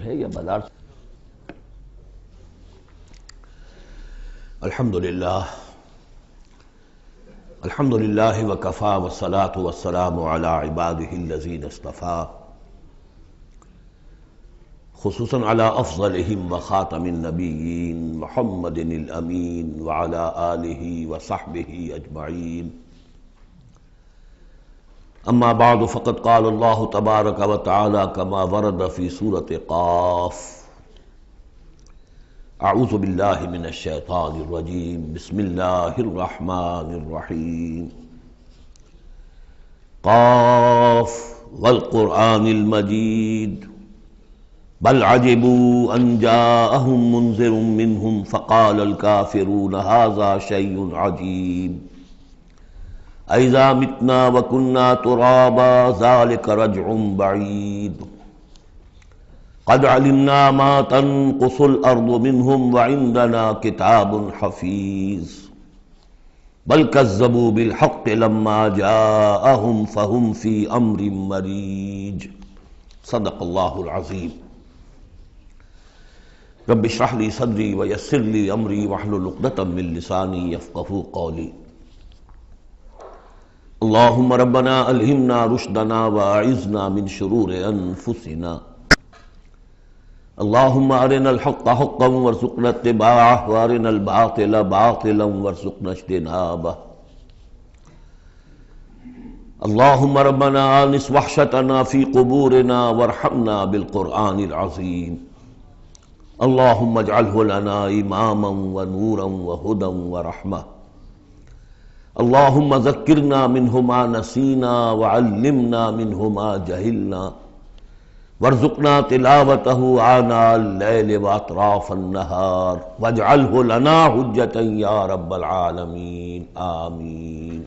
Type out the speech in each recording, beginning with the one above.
ہے یا بازار سے؟ الحمدللہ وکفا والصلاة والسلام علی عبادہ الذین اصطفیٰ، خصوصاً علی افضلہم وخاتم النبیین محمد الامین وعلی آلہ وصحبہ اجمعین. اما بعد فقد قال اللہ تبارک وتعالی کما ورد فی سورۃ قاف: اعوذ باللہ من الشیطان الرجیم، بسم اللہ الرحمن الرحیم. قاف والقرآن المجید بل عجبوا ان جاءهم منذر منهم فقال الكافرون هذا شيء عجيب أإذا متنا وكنا ترابا ذلك رجع بعيد قد علمنا ما تنقص الأرض منهم وعندنا كتاب حفيظ بل كذبوا بالحق لما جاءهم فهم في أمر مريج. صدق الله العظيم. رب اشرح لي صدري ويسر لي أمري واحلل عقدة من لساني يفقهوا قولي. اللهم ربنا ألهمنا رشدنا وأعذنا من شرور أنفسنا. اللهم أرنا الحق حقا وارزقنا اتباعه وأرنا الباطل باطلا وارزقنا اجتنابه. اللهم ربنا آنس وحشتنا في قبورنا وارحمنا بالقرآن العظيم. اللهم اجعله لنا إماما ونورا وهدى ورحمة. اللهم ذكرنا منه ما نسينا وعلمنا منه ما جهلنا وارزقنا تلاوته آناء الليل وأطراف النهار واجعله لنا حجة يا رب العالمين آمين.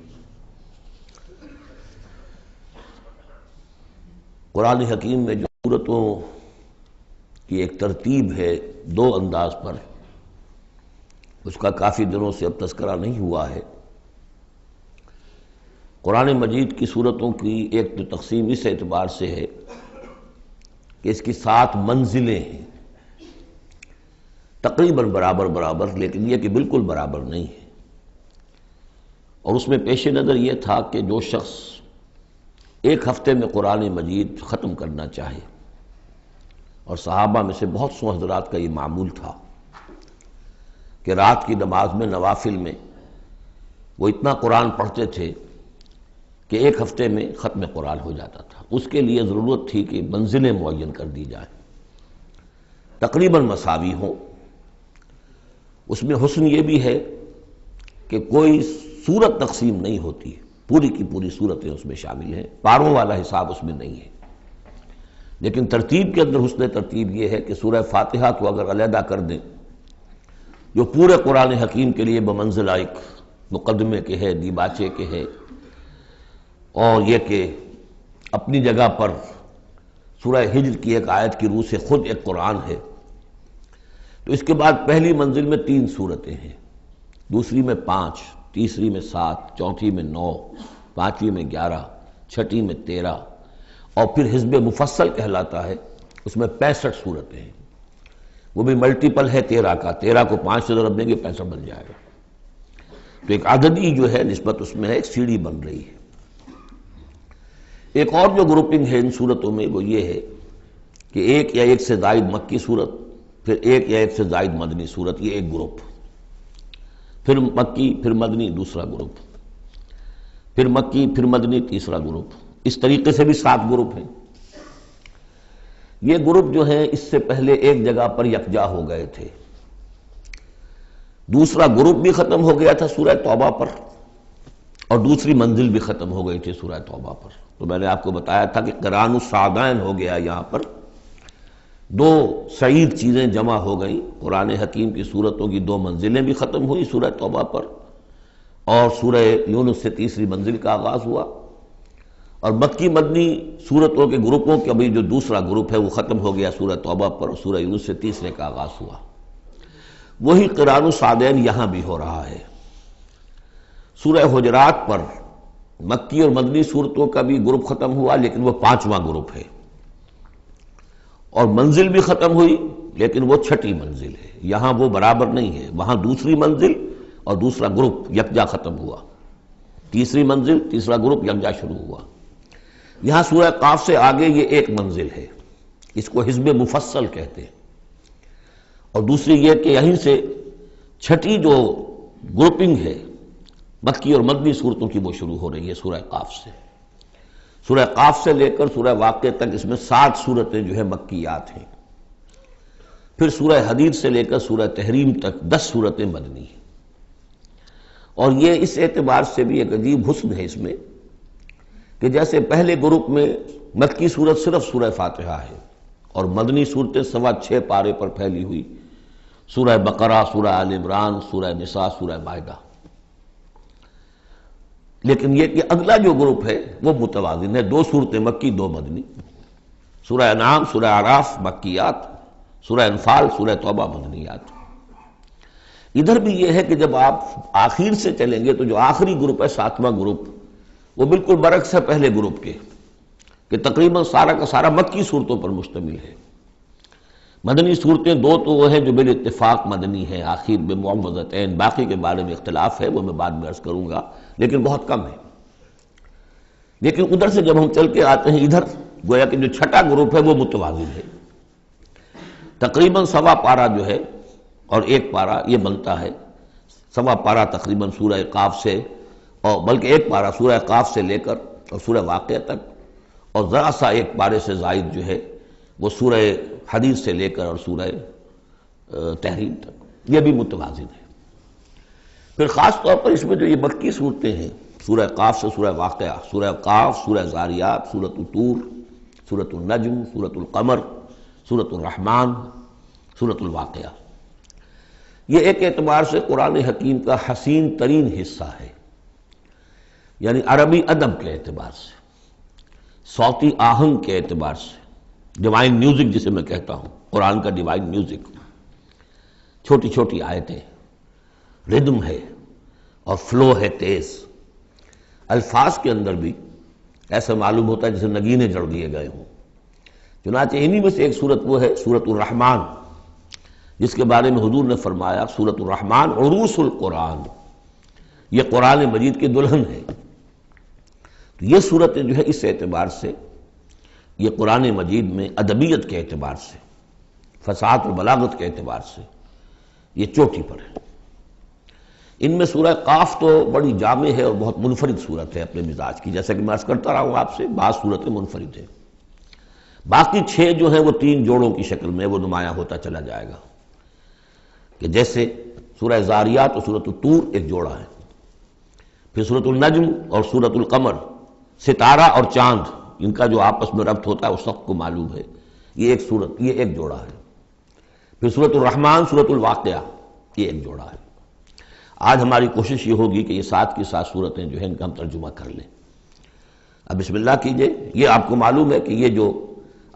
قرآن حکیم میں جو سورتوں کی ایک ترتیب ہے دو انداز پر، اس کا کافی دنوں سے اب تذکرہ نہیں ہوا ہے. قرآن مجید کی سورتوں کی ایک تو تقسیم اس اعتبار سے ہے کہ اس کی 7 منزلیں ہیں، تقریباً برابر، لیکن یہ کہ بالکل برابر نہیں ہے. اور اس میں پیش نظر یہ تھا کہ جو شخص ایک ہفتے میں قرآن مجید ختم کرنا چاہے، اور صحابہ میں سے بہت سو حضرات کا یہ معمول تھا کہ رات کی نماز میں نوافل میں وہ اتنا قرآن پڑھتے تھے کہ ایک ہفتے میں ختم قرآن ہو جاتا تھا. اس کے لیے ضرورت تھی کہ منزلیں معین کر دی جائیں، تقریباً مساوی ہوں. اس میں حسن یہ بھی ہے کہ کوئی سورت تقسیم نہیں ہوتی، پوری کی پوری صورتیں اس میں شامل ہیں، پاروں والا حساب اس میں نہیں ہے. لیکن ترتیب کے اندر حسن ترتیب یہ ہے کہ سورہ فاتحہ کو اگر علیحدہ کر دیں جو پورے قرآن حکیم کے لیے بمنزلہ ایک مقدمے کے ہے، دیباچے کے ہے، اور یہ کہ اپنی جگہ پر سورہ ہجر کی ایک آیت کی روح سے خود ایک قرآن ہے، تو اس کے بعد پہلی منزل میں 3 سورتیں ہیں، دوسری میں 5، تیسری میں 7، چوتھی میں 9، پانچویں میں 11، چھٹی میں 13، اور پھر حزب مفصل کہلاتا ہے، اس میں 65 سورتیں ہیں. وہ بھی ملٹیپل ہے 13 کا، 13 کو 5 سے ضرب دیں گے 65 بن جائے گا. تو ایک عددی جو ہے نسبت اس میں ہے، ایک سیڑھی بن رہی ہے. ایک اور جو گروپنگ ہے ان صورتوں میں وہ یہ ہے کہ ایک یا ایک سے زائد مکی صورت، پھر ایک یا ایک سے زائد مدنی صورت، یہ ایک گروپ، پھر مکی پھر مدنی دوسرا گروپ، پھر مکی پھر مدنی تیسرا گروپ. اس طریقے سے بھی 7 گروپ ہیں. یہ گروپ جو ہیں اس سے پہلے ایک جگہ پر یکجا ہو گئے تھے. دوسرا گروپ بھی ختم ہو گیا تھا سورہ توبہ پر، اور دوسری منزل بھی ختم ہو گئی تھی سورہ توبہ پر. تو میں نے آپ کو بتایا تھا کہ قرآن السعدین ہو گیا، یہاں پر 2 سعید چیزیں جمع ہو گئیں. قرآن حکیم کی صورتوں کی 2 منزلیں بھی ختم ہوئی سورہ توبہ پر، اور سورہ یونس سے تیسری منزل کا آغاز ہوا. اور مکی مدنی صورتوں کے گروپوں کا بھی جو دوسرا گروپ ہے وہ ختم ہو گیا سورہ توبہ پر، اور سورہ یونس سے تیسرے کا آغاز ہوا. وہی قرآن السعدین یہاں بھی ہو رہا ہے. سورہ حجرات پر مکی اور مدنی صورتوں کا بھی گروپ ختم ہوا، لیکن وہ 5واں گروپ ہے. اور منزل بھی ختم ہوئی، لیکن وہ چھٹی منزل ہے، یہاں وہ برابر نہیں ہے، وہاں دوسری منزل اور دوسرا گروپ یکجا ختم ہوا، تیسری منزل تیسرا گروپ یکجا شروع ہوا۔ یہاں سورہ قاف سے آگے یہ ایک منزل ہے، اس کو حزب مفصل کہتے ہیں، اور دوسری یہ کہ یہیں سے چھٹی جو گروپنگ ہے مکی اور مدنی صورتوں کی وہ شروع ہو رہی ہے سورہ قاف سے۔ سورہ قاف سے لے کر سورہ واقعہ تک اس میں 60 صورتیں جو ہے مکیات ہیں، پھر سورہ حدید سے لے کر سورہ تحریم تک 10 صورتیں مدنی ہیں۔ اور یہ اس اعتبار سے بھی ایک عجیب حسن ہے اس میں کہ جیسے پہلے گروپ میں مکی صورت صرف سورہ فاتحہ ہے اور مدنی صورتیں 6.25 پارے پر پھیلی ہوئی، سورہ بقرہ، سورہ آل عمران، سورہ نساء، سورہ مائدہ۔ لیکن یہ کہ اگلا جو گروپ ہے وہ متوازن ہے، 2 صورتیں مکی 2 مدنی، سورہ انعام، سورہ اعراف مکیات، سورہ انفال، سورہ توبہ مدنیات۔ ادھر بھی یہ ہے کہ جب آپ آخر سے چلیں گے تو جو آخری گروپ ہے 7واں گروپ، وہ بالکل برعکس ہے پہلے گروپ کے، کہ تقریباً سارا کا سارا مکی صورتوں پر مشتمل ہے۔ مدنی صورتیں 2 تو وہ ہیں جو بالاتفاق مدنی ہیں، آخر بمعوذتین، باقی کے بارے میں اختلاف ہے، وہ میں بعد میں عرض کروں گا، لیکن بہت کم ہے۔ لیکن ادھر سے جب ہم چل کے آتے ہیں ادھر، گویا کہ جو چھٹا گروپ ہے وہ متوازن ہے، تقریباً 1.25 پارہ جو ہے اور 1 پارہ یہ بنتا ہے، 1.25 پارہ تقریباً سورہ قاف سے، اور بلکہ 1 پارہ سورہ قاف سے لے کر اور سورہ واقعہ تک، اور ذرا سا 1 پارے سے زائد جو ہے وہ سورہ حدید سے لے کر اور سورہ تحریم تک، یہ بھی متوازن ہے۔ پھر خاص طور پر اس میں جو یہ مکی صورتیں ہیں، سورہ قاف سے سورہ واقعہ، سورہ قاف، سورہ زاریات، سورۃ الطور، سورۃ النجم، سورۃ القمر، سورۃ الرحمن، سورۃ الواقعہ، یہ ایک اعتبار سے قرآن حکیم کا حسین ترین حصہ ہے، یعنی عربی ادب کے اعتبار سے، صوتی آہنگ کے اعتبار سے، ڈیوائن میوزک جسے میں کہتا ہوں، قرآن کا ڈیوائن میوزک، چھوٹی چھوٹی آیتیں، ردم ہے اور فلو ہے تیز، الفاظ کے اندر بھی ایسا معلوم ہوتا ہے جیسے نگینے جڑ دیے گئے ہوں۔ چنانچہ انہی میں سے ایک صورت وہ ہے سورۃ الرحمن، جس کے بارے میں حضور نے فرمایا سورۃ الرحمن عروس القرآن، یہ قرآن مجید کی دلہن ہے۔ تو یہ صورتیں جو ہے اس اعتبار سے، یہ قرآن مجید میں ادبیت کے اعتبار سے، فصاحت و بلاغت کے اعتبار سے یہ چوٹی پر ہے۔ ان میں سورہ قاف تو بڑی جامع ہے اور بہت منفرد صورت ہے اپنے مزاج کی، جیسا کہ میں عرض کرتا رہا ہوں آپ سے، بعض صورتیں منفرد ہیں، باقی 6 جو ہیں وہ 3 جوڑوں کی شکل میں وہ نمایاں ہوتا چلا جائے گا، کہ جیسے سورہ زاریات اور سورۃ الطور ایک جوڑا ہے، پھر سورۃ النجم اور سورۃ القمر، ستارہ اور چاند، ان کا جو آپس میں ربط ہوتا ہے اس وقت کو معلوم ہے، یہ ایک صورت، یہ ایک جوڑا ہے، پھر سورۃ الرحمن، سورۃ الواقعہ، یہ ایک جوڑا ہے۔ آج ہماری کوشش یہ ہوگی کہ یہ 7 کی 7 صورتیں جو ہیں ان کا ہم ترجمہ کر لیں۔ اب بسم اللہ کیجئے۔ یہ آپ کو معلوم ہے کہ یہ جو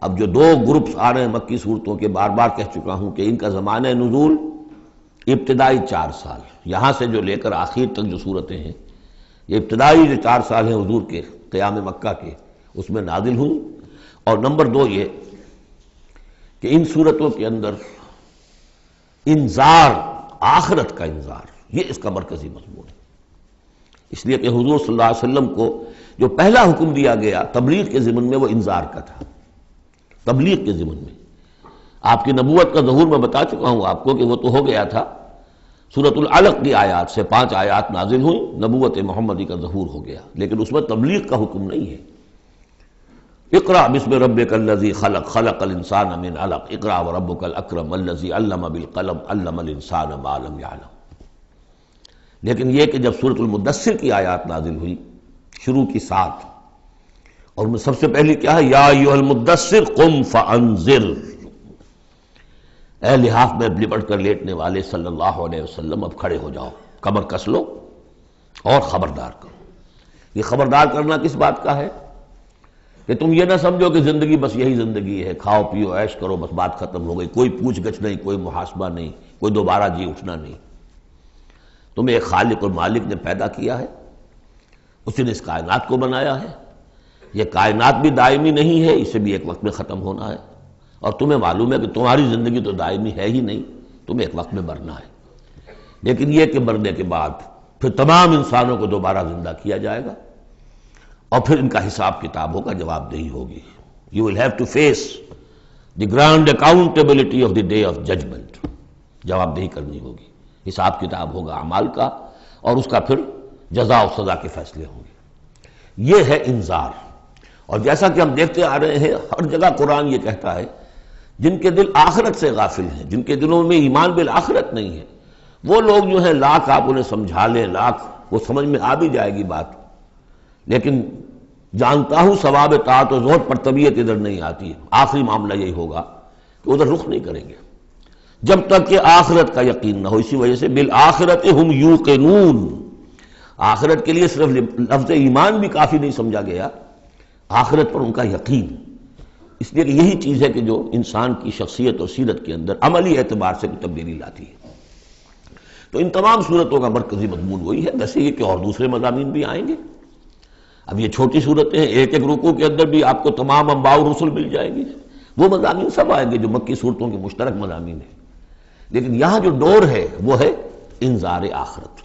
اب جو 2 گروپس آ رہے ہیں مکی صورتوں کے، بار بار کہہ چکا ہوں کہ ان کا زمانہ نزول ابتدائی 4 سال، یہاں سے جو لے کر آخر تک جو صورتیں ہیں، یہ ابتدائی جو 4 سال ہیں حضور کے قیام مکہ کے، اس میں نازل ہوئی۔ اور نمبر 2 یہ کہ ان صورتوں کے اندر انذار، آخرت کا انذار، یہ اس کا مرکزی مضمون ہے، اس لیے کہ حضور صلی اللہ علیہ وسلم کو جو پہلا حکم دیا گیا تبلیغ کے ضمن میں وہ انذار کا تھا، تبلیغ کے ضمن میں۔ آپ کی نبوت کا ظہور میں بتا چکا ہوں آپ کو کہ وہ تو ہو گیا تھا، سورۃ العلق کی آیات سے 5 آیات نازل ہوئیں، نبوت محمدی کا ظہور ہو گیا، لیکن اس میں تبلیغ کا حکم نہیں ہے۔ اقرأ بسم ربک الذی خلق، خلق الانسان من علق، اقرأ وربک الاکرم الذی علم بالقلم، علم الانسان ما لم یعلم۔ لیکن یہ کہ جب سورۃ المدثر کی آیات نازل ہوئی، شروع کی 7، اور میں سب سے پہلی کیا ہے، یا ایھا المدثر قم فانذر، اے لحاف میں لپٹ کر لیٹنے والے صلی اللہ علیہ وسلم، اب کھڑے ہو جاؤ، کمر کس لو اور خبردار کرو۔ یہ خبردار کرنا کس بات کا ہے؟ کہ تم یہ نہ سمجھو کہ زندگی بس یہی زندگی ہے، کھاؤ پیو عیش کرو بس بات ختم ہو گئی، کوئی پوچھ گچھ نہیں، کوئی محاسبہ نہیں، کوئی دوبارہ جی اٹھنا نہیں۔ تمہیں ایک خالق اور مالک نے پیدا کیا ہے، اسی نے اس کائنات کو بنایا ہے، یہ کائنات بھی دائمی نہیں ہے، اسے بھی ایک وقت میں ختم ہونا ہے، اور تمہیں معلوم ہے کہ تمہاری زندگی تو دائمی ہے ہی نہیں، تمہیں ایک وقت میں مرنا ہے، لیکن یہ کہ مرنے کے بعد پھر تمام انسانوں کو دوبارہ زندہ کیا جائے گا اور پھر ان کا حساب کتاب ہوگا، جواب دہی ہوگی. You will have to face the grand accountability of the day of judgment. جواب دہی کرنی ہوگی، حساب کتاب ہوگا اعمال کا، اور اس کا پھر جزا و سزا کے فیصلے ہوں گے. یہ ہے انذار. اور جیسا کہ ہم دیکھتے آ رہے ہیں ہر جگہ قرآن یہ کہتا ہے جن کے دل آخرت سے غافل ہیں، جن کے دلوں میں ایمان بالآخرت نہیں ہے، وہ لوگ جو ہیں لاکھ آپ انہیں سمجھا لیں، لاکھ وہ سمجھ میں آ بھی جائے گی بات، لیکن جانتا ہوں ثواب طاعت و زہد پر طبیعت ادھر نہیں آتی ہے. آخری معاملہ یہی ہوگا کہ ادھر رخ نہیں کریں گے جب تک کہ آخرت کا یقین نہ ہو. اسی وجہ سے بالآخرت ہم یوقنون، آخرت کے لیے صرف لفظ ایمان بھی کافی نہیں سمجھا گیا، آخرت پر ان کا یقین. اس لیے کہ یہی چیز ہے کہ جو انسان کی شخصیت اور سیرت کے اندر عملی اعتبار سے تبدیلی لاتی ہے. تو ان تمام صورتوں کا مرکزی مضمون وہی ہے. ویسے یہ کہ اور دوسرے مضامین بھی آئیں گے. اب یہ چھوٹی صورتیں ہیں، ایک ایک رکوع کے اندر بھی آپ کو تمام انباء و رسل مل جائیں گے، وہ مضامین سب آئیں گے جو مکی صورتوں کے مشترک مضامین ہیں. لیکن یہاں جو ڈور ہے وہ ہے انذار آخرت.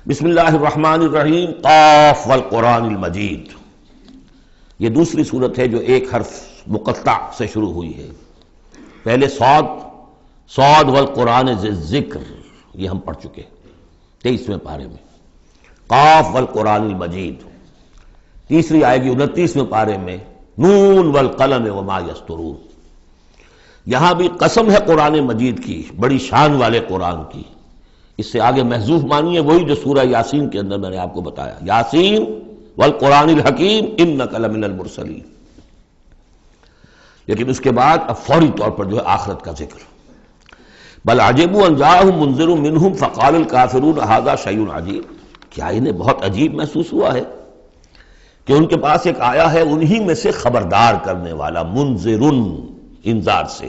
بسم اللہ الرحمن الرحیم، قاف والقرآن المجید. یہ دوسری صورت ہے جو ایک حرف مقطع سے شروع ہوئی ہے. پہلے صاد والقرآن ذی الذکر، یہ ہم پڑھ چکے 23ویں پارے میں. قاف والقرآن المجید تیسری آئے گی 29ویں پارے میں، نون والقلم وما یسطرون. یہاں بھی قسم ہے قرآن مجید کی، بڑی شان والے قرآن کی. اس سے آگے محذوف مانی ہے وہی جو سورہ یاسین کے اندر میں نے آپ کو بتایا، یاسین والقرآن الحکیم انک لمن المرسلین. لیکن اس کے بعد اب فوری طور پر جو ہے آخرت کا ذکر. بل عجبوا ان جاءهم منذر منهم فقال الکافرون ھذا شیء عجیب. کیا انہیں بہت عجیب محسوس ہوا ہے کہ ان کے پاس ایک آیا ہے انہی میں سے خبردار کرنے والا، منذر انذار سے.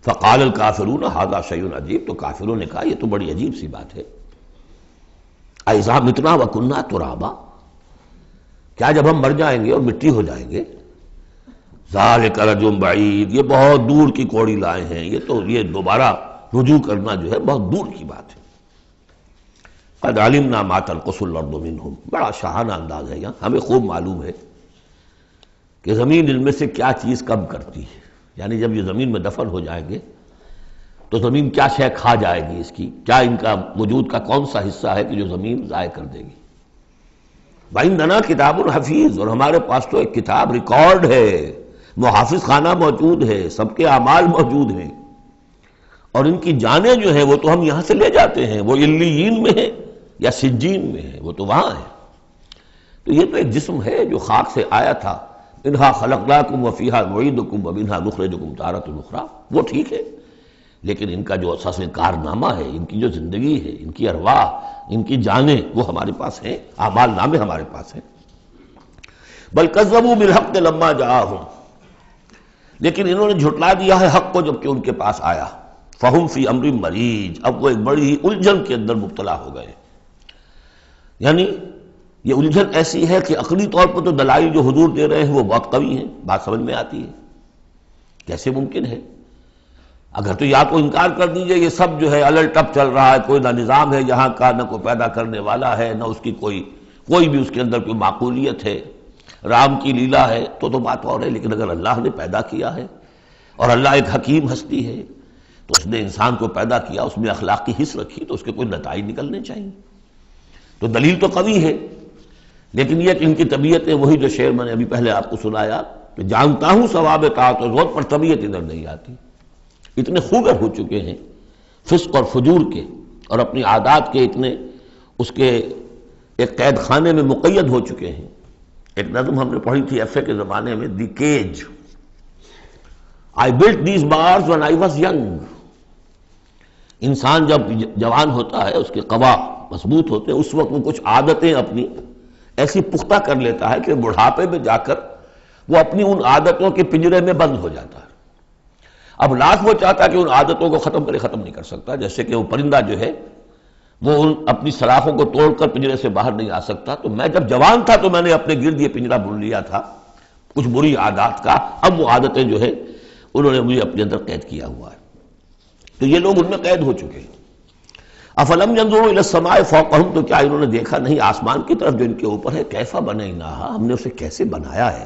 فقال الکافرون ھذا شیء عجیب، تو کافروں نے کہا یہ تو بڑی عجیب سی بات ہے. اذا متنا وکنا ترابا، کیا جب ہم مر جائیں گے اور مٹی ہو جائیں گے؟ ذالک رجل بعید، یہ بہت دور کی کوڑی لائے ہیں، یہ دوبارہ رجوع کرنا جو ہے بہت دور کی بات ہے. قد علمنا ما تنقص الارض منهم، بڑا شاہانہ انداز ہے. یہاں ہمیں خوب معلوم ہے کہ زمین ان میں سے کیا چیز کب کرتی ہے. یعنی جب یہ زمین میں دفن ہو جائیں گے تو زمین کیا شے کھا جائے گی، اس کی کیا ان کا وجود کا کون سا حصہ ہے کہ جو زمین ضائع کر دے گی. وَعِندَنَا کتاب حفیظ، اور ہمارے پاس تو ایک کتاب ریکارڈ ہے، محافظ خانہ موجود ہے، سب کے اعمال موجود ہیں، اور ان کی جانیں جو ہیں وہ تو ہم یہاں سے لے جاتے ہیں، وہ علیین میں ہے یا سجین میں ہے، وہ تو وہاں ہے. تو یہ تو ایک جسم ہے جو خاک سے آیا تھا. منہا خلقناکم وفیہا نعیدکم ومنہا نخرجکم تارۃ اخری، وہ ٹھیک ہے. لیکن ان کا جو اساس کارنامہ ہے، ان کی جو زندگی ہے، ان کی ارواح، ان کی جانیں وہ ہمارے پاس ہیں، اعمال نامے ہمارے پاس ہیں. بل کذبوا بالحق لما جاءہم، لیکن انہوں نے جھٹلا دیا ہے حق کو جب کہ ان کے پاس آیا. فہم فی امر مریج، اب وہ ایک بڑی ہی الجھن کے اندر مبتلا ہو گئے. یعنی یہ الجھن ایسی ہے کہ عقلی طور پر تو دلائل جو حضور دے رہے ہیں وہ بہت قوی ہیں، بات سمجھ میں آتی ہے. کیسے ممکن ہے؟ اگر تو یا تو انکار کر دیجئے یہ سب جو ہے الل ٹپ چل رہا ہے، کوئی نہ نظام ہے یہاں کا، نہ کوئی پیدا کرنے والا ہے، نہ اس کی کوئی بھی اس کے اندر کوئی معقولیت ہے، رام کی لیلا ہے، تو بات اور ہے. لیکن اگر اللہ نے پیدا کیا ہے اور اللہ ایک حکیم ہستی ہے تو اس نے انسان کو پیدا کیا، اس میں اخلاق کی حص رکھی، تو اس کے کوئی نتائج نکلنے چاہیے. تو دلیل تو قوی ہے، لیکن یہ کہ ان کی طبیعتیں وہی جو شعر میں نے ابھی پہلے آپ کو سنایا کہ جانتا ہوں ثواب طاعت و زہد پر طبیعت ادھر نہیں آتی. اتنے خوگر ہو چکے ہیں فسق اور فجور کے اور اپنی عادات کے، اتنے اس کے ایک قید خانے میں مقید ہو چکے ہیں. ایک نظم ہم نے پڑھی تھی ایف اے کے زمانے میں، دی cage. I built these bars when I was young. انسان جب جوان ہوتا ہے، اس کے قوا مضبوط ہوتے ہیں، اس وقت وہ کچھ عادتیں اپنی ایسی پختہ کر لیتا ہے کہ بڑھاپے میں جا کر وہ اپنی ان عادتوں کے پنجرے میں بند ہو جاتا ہے. اب لاکھ وہ چاہتا ہے کہ ان عادتوں کو ختم نہیں کر سکتا. جیسے کہ وہ پرندہ جو ہے وہ اپنی سلاخوں کو توڑ کر پنجرے سے باہر نہیں آ سکتا. تو میں جب جوان تھا تو میں نے اپنے گرد یہ پنجرا بن لیا تھا کچھ بری عادات کا. اب وہ عادتیں جو ہے انہوں نے مجھے اپنے اندر قید کیا ہوا ہے. تو یہ لوگ ان میں قید ہو چکے ہیں. افلم ينظروا الى السماء فوقهم، تو کیا انہوں نے دیکھا نہیں آسمان کی طرف جو ان کے اوپر ہے؟ کیف بنیناها، ہم نے اسے کیسے بنایا ہے.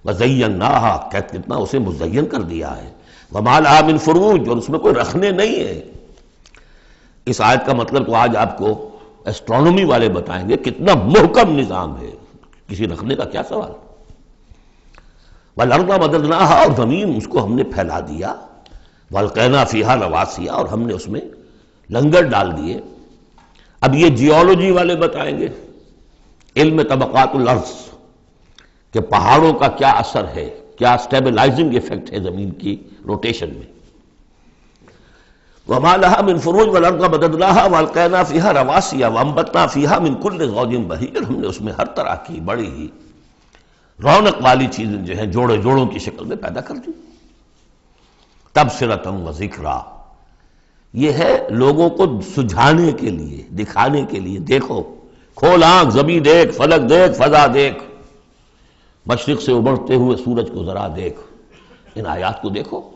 وزیناها، کتنا اسے مزین کر دیا ہے. وما لها من فروج، اور اس میں کوئی رکھنے نہیں ہے. اس آیت کا مطلب تو آج آپ کو ایسٹرونومی والے بتائیں گے کتنا محکم نظام ہے، کسی رکھنے کا کیا سوال. والارض مددناها، اور زمین اس کو ہم نے پھیلا دیا. والقینا فیہا رواسیا، اور ہم نے اس میں لنگر ڈال دیے. اب یہ جیولوجی والے بتائیں گے، علم طبقات الارض، کہ پہاڑوں کا کیا اثر ہے، کیا سٹیبلائزنگ ایفیکٹ ہے زمین کی روٹیشن میں. وما لها من فروج والارض مددناها والقینا فیہا رواسیا وانبتنا فیہا من کل زوج بہیج، ہم نے اس میں ہر طرح کی بڑی ہی رونق والی چیزیں جو ہیں جوڑے جوڑوں کی شکل میں پیدا کر دی. تبصرۃ و ذکریٰ، یہ ہے لوگوں کو سجھانے کے لیے، دکھانے کے لیے. دیکھو، کھول آنکھ، زمین دیکھ، فلک دیکھ، فضا دیکھ، مشرق سے ابھرتے ہوئے سورج کو ذرا دیکھ، ان آیات کو دیکھو.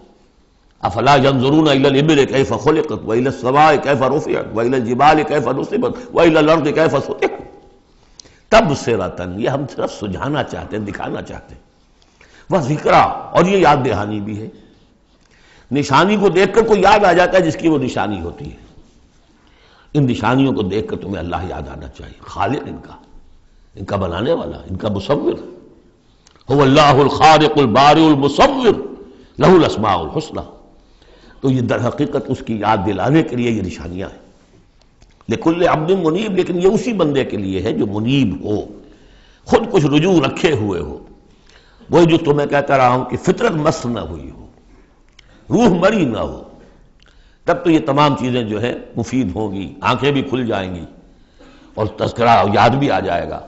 افلا ینظرون الی الابل کیف خلقت والی السماء کیف رفعت والی الجبال کیف نصبت والی الارض کیف سطحت. تبصرۃ، یہ ہم صرف سجھانا چاہتے ہیں، دکھانا چاہتے ہیں. وہ ذکریٰ، اور یہ یاد دہانی بھی ہے. نشانی کو دیکھ کر کوئی یاد آ جاتا ہے جس کی وہ نشانی ہوتی ہے. ان نشانیوں کو دیکھ کر تمہیں اللہ یاد آنا چاہیے، خالق ان کا بنانے والا، ان کا مصور. هو اللہ الخالق البارئ المصور لہ الاسماء الحسنی. تو یہ در حقیقت اس کی یاد دلانے کے لیے یہ نشانیاں ہیں. لکل عبد منیب، لیکن یہ اسی بندے کے لیے ہے جو منیب ہو، خود کچھ رجوع رکھے ہوئے ہو. وہی جو تمہیں کہتا رہا ہوں کہ فطرت مس نہ ہوئی ہو، روح مری نہ ہو، تب تو یہ تمام چیزیں جو ہے مفید ہوں گی، آنکھیں بھی کھل جائیں گی اور تذکرہ یاد بھی آ جائے گا.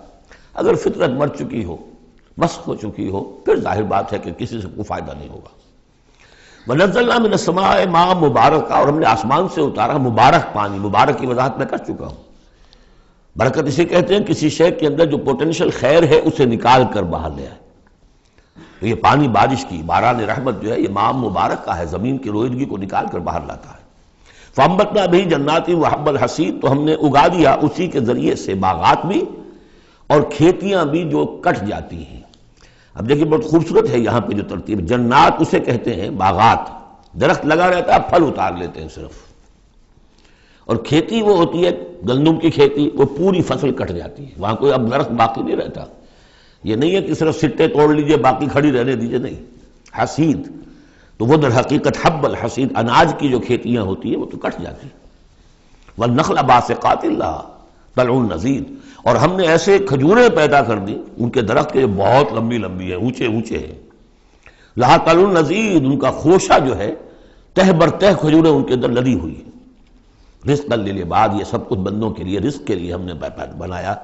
اگر فطرت مر چکی ہو، مسخ ہو چکی ہو، پھر ظاہر بات ہے کہ کسی سے کوئی فائدہ نہیں ہوگا. وَنَزَّلْنَا مِنَ السَّمَاءِ مَاءً مُبَارَكًا، اور ہم نے آسمان سے اتارا مبارک پانی. مبارک کی وضاحت میں کر چکا ہوں. برکت اسے کہتے ہیں کسی شے کے اندر جو پوٹینشل خیر ہے اسے نکال کر باہر لے آئے. تو یہ پانی بارش کی، باران رحمت جو ہے، یہ ماء مبارک کا ہے، زمین کی روئیدگی کو نکال کر باہر لاتا ہے. فَأَنبَتْنَا بِهِ جَنَّاتٍ وَحَبَّ الْحَصِيدِ، تو ہم نے اگا دیا اسی کے ذریعے سے باغات بھی اور کھیتیاں بھی جو کٹ جاتی ہیں. اب دیکھیں بہت خوبصورت ہے یہاں پہ جو ترتیب. جنات اسے کہتے ہیں باغات، درخت لگا رہتا ہے، پھل اتار لیتے ہیں صرف. اور کھیتی وہ ہوتی ہے گندم کی کھیتی، وہ پوری فصل کٹ جاتی ہے، وہاں کوئی اب درخت باقی نہیں رہتا. یہ نہیں ہے کہ صرف سٹے توڑ لیجئے باقی کھڑی رہنے دیجئے، نہیں. حصید تو وہ در حقیقت حب الحصید، اناج کی جو کھیتیاں ہوتی ہیں وہ تو کٹ جاتی ہیں. والنخل باسقات لها طلع نضید، اور ہم نے ایسے کھجوریں پیدا کر دی، ان کے درخت کے بہت لمبی لمبی ہیں، اونچے اونچے ہیں. لہا طلع نضید، ان کا خوشہ جو ہے تہ بر تہ کھجوریں ان کے اندر لدی ہوئی ہیں. رزقا للعباد، یہ سب کچھ بندوں کے لیے، رزق کے لیے ہم نے بنایا.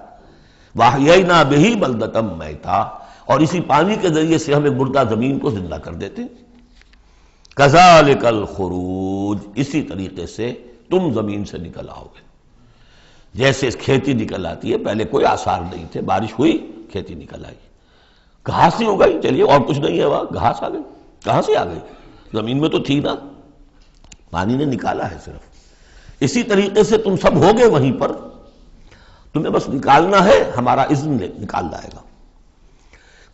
وَأَحْيَيْنَا بِهِ بَلْدَةً مَيْتًا، اور اسی پانی کے ذریعے سے ہمیں مردہ زمین کو زندہ کر دیتے. كَذَلِكَ الْخُرُوجُ، اسی طریقے سے تم زمین سے نکل آؤ گے. جیسے کھیتی نکل آتی ہے، پہلے کوئی آثار نہیں تھے، بارش ہوئی کھیتی نکل آئی، گھاس نہیں اگائی، چلیے اور کچھ نہیں ہے وہاں، گھاس آ گئی. کہاں سے آ گئی؟ زمین میں تو تھی نا، پانی نے نکالا ہے صرف. اسی طریقے سے تم سب ہوگے وہیں پر، تمہیں بس نکالنا ہے، ہمارا اذن نکال لائے گا.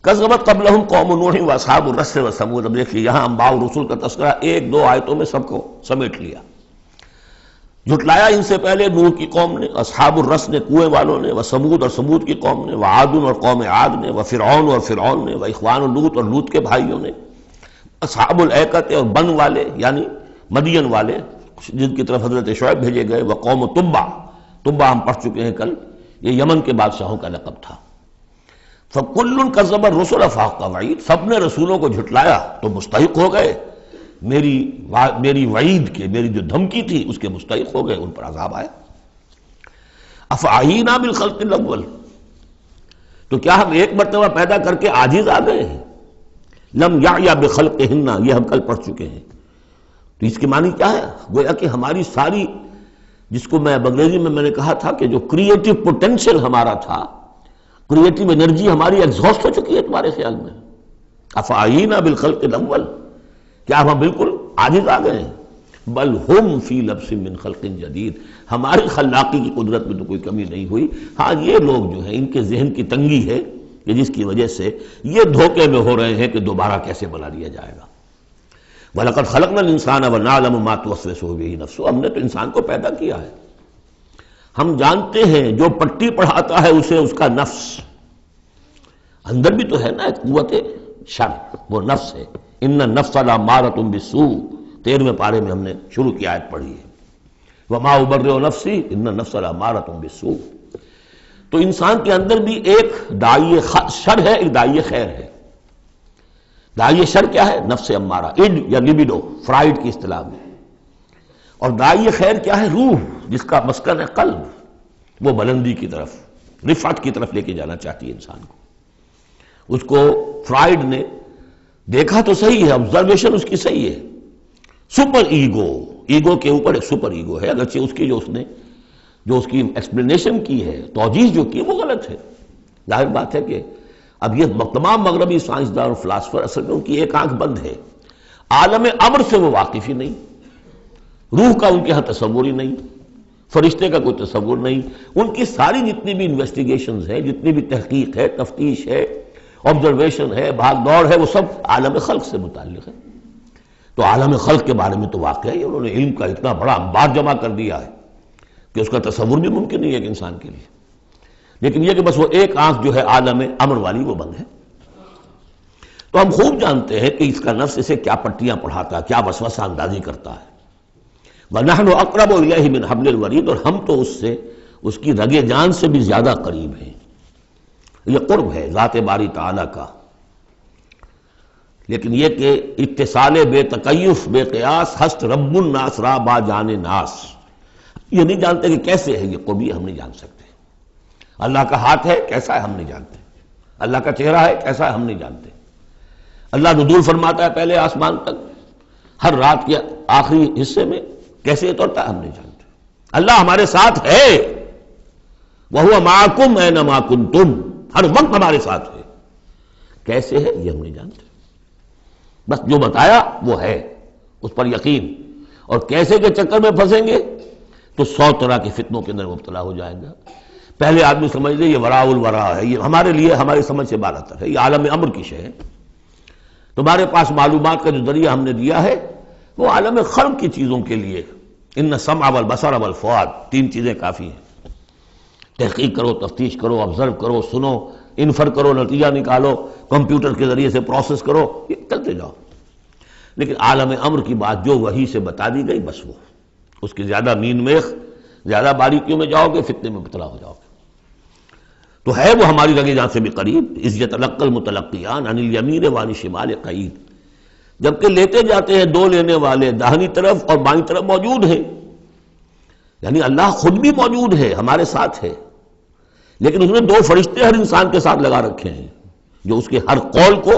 کذبت قبلہم قوم نوح واصحاب الرس وثمود. اب دیکھیے یہاں انباء الرسل کا تذکرہ ایک دو آیتوں میں سب کو سمیٹ لیا. جھٹلایا ان سے پہلے نوح کی قوم نے، اصحاب الرس نے، کنویں والوں نے، وثمود اور ثمود کی قوم نے، وعاد اور قوم عاد نے، وفرعون اور فرعون نے، واخوان لوط اور لوط کے بھائیوں نے، اصحاب الایکۃ اور بن والے یعنی مدین والے جن کی طرف حضرت شعیب بھیجے گئے، وقوم تبع. تبع ہم پڑھ چکے ہیں کل، یہ یمن کے بادشاہوں کا لقب تھا. فَكُلٌّ كَذَّبَ الرُّسُلَ فَحَقَّ وَعِيدِ، سب نے رسولوں کو جھٹلایا تو مستحق ہو گئے میری وعید کے، میری جو دھمکی تھی اس کے مستحق ہو گئے، ان پر عذاب آیا. أَفَعَيِينَا بِالْخَلْقِ الْأَوَّلِ، تو کیا ہم ایک مرتبہ پیدا کر کے عاجز آ گئے ہیں؟ لم یعیا بخلقہن، یہ ہم کل پڑھ چکے ہیں. تو اس کی معنی کیا ہے؟ گویا کہ ہماری ساری، جس کو میں انگریزی میں نے کہا تھا کہ جو کریٹو پوٹینشل ہمارا تھا، کریٹو انرجی ہماری ایگزاسٹ ہو چکی ہے تمہارے خیال میں. افعینا بالخلق الاول، کیا ہم بالکل عاجز آ گئے ہیں؟ بل ہم فی لبس من خلق جدید، ہماری خلاقی کی قدرت میں تو کوئی کمی نہیں ہوئی، ہاں یہ لوگ جو ہیں ان کے ذہن کی تنگی ہے کہ جس کی وجہ سے یہ دھوکے میں ہو رہے ہیں کہ دوبارہ کیسے بنا لیا جائے گا۔ وَلَقَدْ خَلَقْنَا الْإِنسَانَ وَنَعْلَمُ مَا تُوَسْوِسُ بِهِ نَفْسُهُ، ہم نے تو انسان کو پیدا کیا ہے، ہم جانتے ہیں جو پٹی پڑھاتا ہے اسے اس کا نفس، اندر بھی تو ہے نا قوت شر، وہ نفس ہے۔ ان النفس لامارۃ بالسوء، 13ویں پارے میں ہم نے شروع کی آیت پڑھی ہے، وما ابرئ نفسی ان النفس لامارۃ بالسوء۔ تو انسان کے اندر بھی ایک داعی شر ہے، ایک داعی خیر ہے۔ داعی شر کیا ہے؟ نفس امارہ، اڈ یا لبیڈو فرائڈ کی اصطلاح میں، اور داعی خیر کیا ہے؟ روح، جس کا مسکن ہے قلب، وہ بلندی کی طرف، رفعت کی طرف لے کے جانا چاہتی ہے انسان کو۔ اس کو فرائڈ نے دیکھا تو صحیح ہے، آبزرویشن اس کی صحیح ہے، سپر ایگو، ایگو کے اوپر ایک سپر ایگو ہے، اگرچہ اس کی جو اس کی ایکسپلینیشن کی ہے، توجیہ جو کی وہ غلط ہے۔ ظاہر بات ہے کہ اب یہ تمام مغربی سائنسدان اور فلاسفر اصل میں ان کی ایک آنکھ بند ہے، عالم امر سے وہ واقف ہی نہیں، روح کا ان کے ہاں تصور ہی نہیں، فرشتے کا کوئی تصور نہیں، ان کی ساری جتنی بھی انویسٹیگیشنز ہیں، جتنی بھی تحقیق ہے، تفتیش ہے، آبزرویشن ہے، بھاگ دوڑ ہے، وہ سب عالم خلق سے متعلق ہے۔ تو عالم خلق کے بارے میں تو واقعہ ہے انہوں نے علم کا اتنا بڑا انبار جمع کر دیا ہے کہ اس کا تصور بھی ممکن نہیں ہے ایک انسان کے لیے، لیکن یہ کہ بس وہ ایک آنکھ جو ہے عالم امر والی وہ بند ہے۔ تو ہم خوب جانتے ہیں کہ اس کا نفس اسے کیا پٹیاں پڑھاتا ہے، کیا وسوسہ اندازی کرتا ہے۔ وَنَحْنُ أَقْرَبُ إِلَيْهِ مِنْ حَبْلِ الْوَرِيدِ، اور ہم تو اس سے، اس کی رگ جان سے بھی زیادہ قریب ہیں۔ یہ قرب ہے ذات باری تعالیٰ کا، لیکن یہ کہ اتصال بے تکیف بے قیاس ہست رب الناس را با جان ناس، یہ نہیں جانتے کہ کیسے ہے یہ قرب، ہم نہیں جان سکتے۔ اللہ کا ہاتھ ہے کیسا ہے ہم نہیں جانتے، اللہ کا چہرہ ہے کیسا ہے ہم نہیں جانتے، اللہ نزول فرماتا ہے پہلے آسمان تک ہر رات کے آخری حصے میں، کیسے اترتا ہے ہم نہیں جانتے۔ اللہ ہمارے ساتھ ہے، وَهُوَ مَعَكُمْ أَيْنَمَا كُنتُمْ، ہر وقت ہمارے ساتھ ہے، کیسے ہے یہ ہم نہیں جانتے، بس جو بتایا وہ ہے، اس پر یقین، اور کیسے کے چکر میں پھنسیں گے تو 100 طرح کے فتنوں کے اندر مبتلا ہو جائیں گا۔ پہلے آدمی سمجھ لے یہ وراء الورا ہے، یہ ہمارے لیے ہماری سمجھ سے بالاتر ہے، یہ عالم امر کی شے ہے۔ تمہارے پاس معلومات کا جو ذریعہ ہم نے دیا ہے وہ عالم خلق کی چیزوں کے لیے، ان السمع والبصر والفؤاد، 3 چیزیں کافی ہیں۔ تحقیق کرو، تفتیش کرو، آبزرو کرو، سنو، انفر کرو، نتیجہ نکالو، کمپیوٹر کے ذریعے سے پروسیس کرو، یہ کرتے جاؤ۔ لیکن عالم امر کی بات جو وحی سے بتا دی گئی بس وہ، اس کی زیادہ مین میخ، زیادہ باریکیوں میں جاؤ گے فتنے میں مبتلا ہو جاؤ گے۔ تو ہے وہ ہماری رگ جان سے بھی قریب، اذ یتلقی المتلقیان عن الیمین وعن الشمال قعید، جبکہ لیتے جاتے ہیں دو لینے والے داہنی طرف اور بائیں طرف موجود ہیں، یعنی اللہ خود بھی موجود ہے، ہمارے ساتھ ہے، لیکن اس نے 2 فرشتے ہر انسان کے ساتھ لگا رکھے ہیں جو اس کے ہر قول کو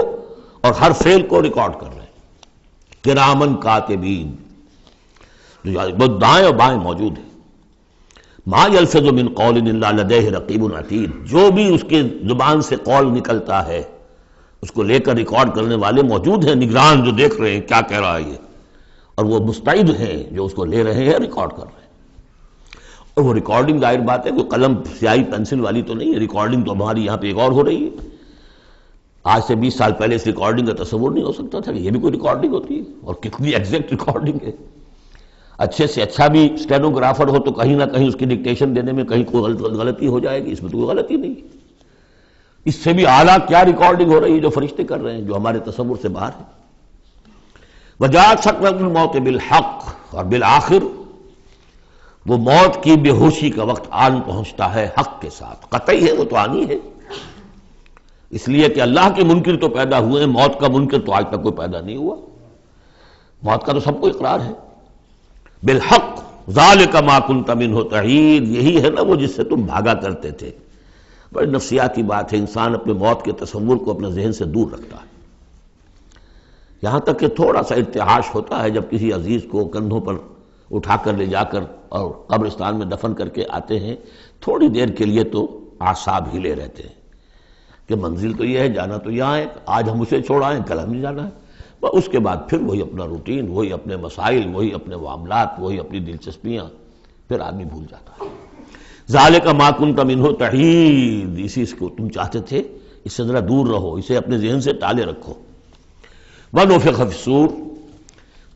اور ہر فعل کو ریکارڈ کر رہے ہیں، کرامن کاتبین، جو دائیں اور بائیں موجود ہیں۔ ما یلفظ من قول الا لدیہ رقیب عتید، جو بھی اس کے زبان سے قول نکلتا ہے اس کو لے کر ریکارڈ کرنے والے موجود ہیں، نگران جو دیکھ رہے ہیں کیا کہہ رہا ہے یہ، اور وہ مستعد ہیں جو اس کو لے رہے ہیں، ریکارڈ کر رہے ہیں۔ اور وہ ریکارڈنگ ظاہر بات ہے کوئی قلم سیاہی پینسل والی تو نہیں ہے، ریکارڈنگ تو ہماری یہاں پہ ایک اور ہو رہی ہے۔ آج سے 20 سال پہلے اس ریکارڈنگ کا تصور نہیں ہو سکتا تھا کہ یہ بھی کوئی ریکارڈنگ ہوتی ہے، اور کتنی ایگزیکٹ ریکارڈنگ ہے۔ اچھے سے اچھا بھی اسٹینوگرافر ہو تو کہیں نہ کہیں اس کی ڈکٹیشن دینے میں کہیں کوئی غلطی ہو جائے گی، اس میں تو کوئی غلطی نہیں۔ اس سے بھی اعلیٰ کیا ریکارڈنگ ہو رہی ہے جو فرشتے کر رہے ہیں، جو ہمارے تصور سے باہر ہے۔ وجاءت سکرۃ الموت بالحق، اور بالآخر وہ موت کی بے ہوشی کا وقت آن پہنچتا ہے حق کے ساتھ، قطعی ہے وہ تو آنی ہے، اس لیے کہ اللہ کے منکر تو پیدا ہوئے ہیں، موت کا منکر تو آج تک کوئی پیدا نہیں ہوا، موت کا تو سب کو اقرار ہے۔ بالحق ذالک ما کنت منہ تحید، یہی ہے نا وہ جس سے تم بھاگا کرتے تھے۔ بڑی نفسیاتی بات ہے، انسان اپنے موت کے تصور کو اپنے ذہن سے دور رکھتا ہے، یہاں تک کہ تھوڑا سا ارتعاش ہوتا ہے جب کسی عزیز کو کندھوں پر اٹھا کر لے جا کر اور قبرستان میں دفن کر کے آتے ہیں، تھوڑی دیر کے لیے تو اعصاب ہلے رہتے ہیں کہ منزل تو یہ ہے، جانا تو یہاں ہے، آج ہم اسے چھوڑ آئیں کل ہم نہیں جانا ہے، اس کے بعد پھر وہی اپنا روٹین، وہی اپنے مسائل، وہی اپنے معاملات، وہی اپنی دلچسپیاں، پھر آدمی بھول جاتا ہے۔ ذالک ما کنت منہ تحید، اسی کو تم چاہتے تھے، اس سے ذرا دور رہو، اسے اپنے ذہن سے ٹالے رکھو۔ ونفخ فی الصور،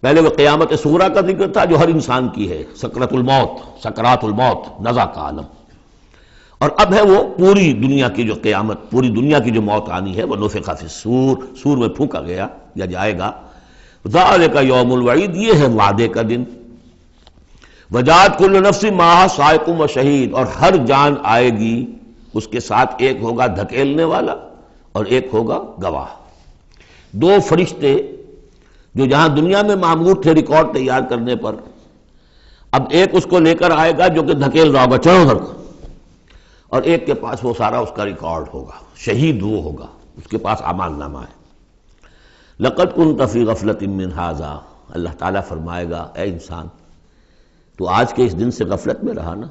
پہلے وہ قیامت صغریٰ کا ذکر تھا جو ہر انسان کی ہے، سکرات الموت، نزع کا عالم، اور اب ہے وہ پوری دنیا کی جو قیامت، پوری دنیا کی جو موت آنی ہے، ونفخ فی الصور، سور میں پھونکا گیا یا جائے گا۔ ذالک یوم الوعید، یہ ہے وعدے کا دن۔ وجاءت کل نفس معہا سائق و شہید، اور ہر جان آئے گی، اس کے ساتھ ایک ہوگا دھکیلنے والا اور ایک ہوگا گواہ۔ دو فرشتے جو جہاں دنیا میں معمور تھے ریکارڈ تیار کرنے پر، اب ایک اس کو لے کر آئے گا جو کہ دھکیل رہا ہوگا، چلو ادھر، اور ایک کے پاس وہ سارا اس کا ریکارڈ ہوگا، شہید وہ ہوگا، اس کے پاس اعمال نامہ ہے۔ لقد كنت في غفلة من هذا، اللہ تعالیٰ فرمائے گا اے انسان تو آج کے اس دن سے غفلت میں رہا نا،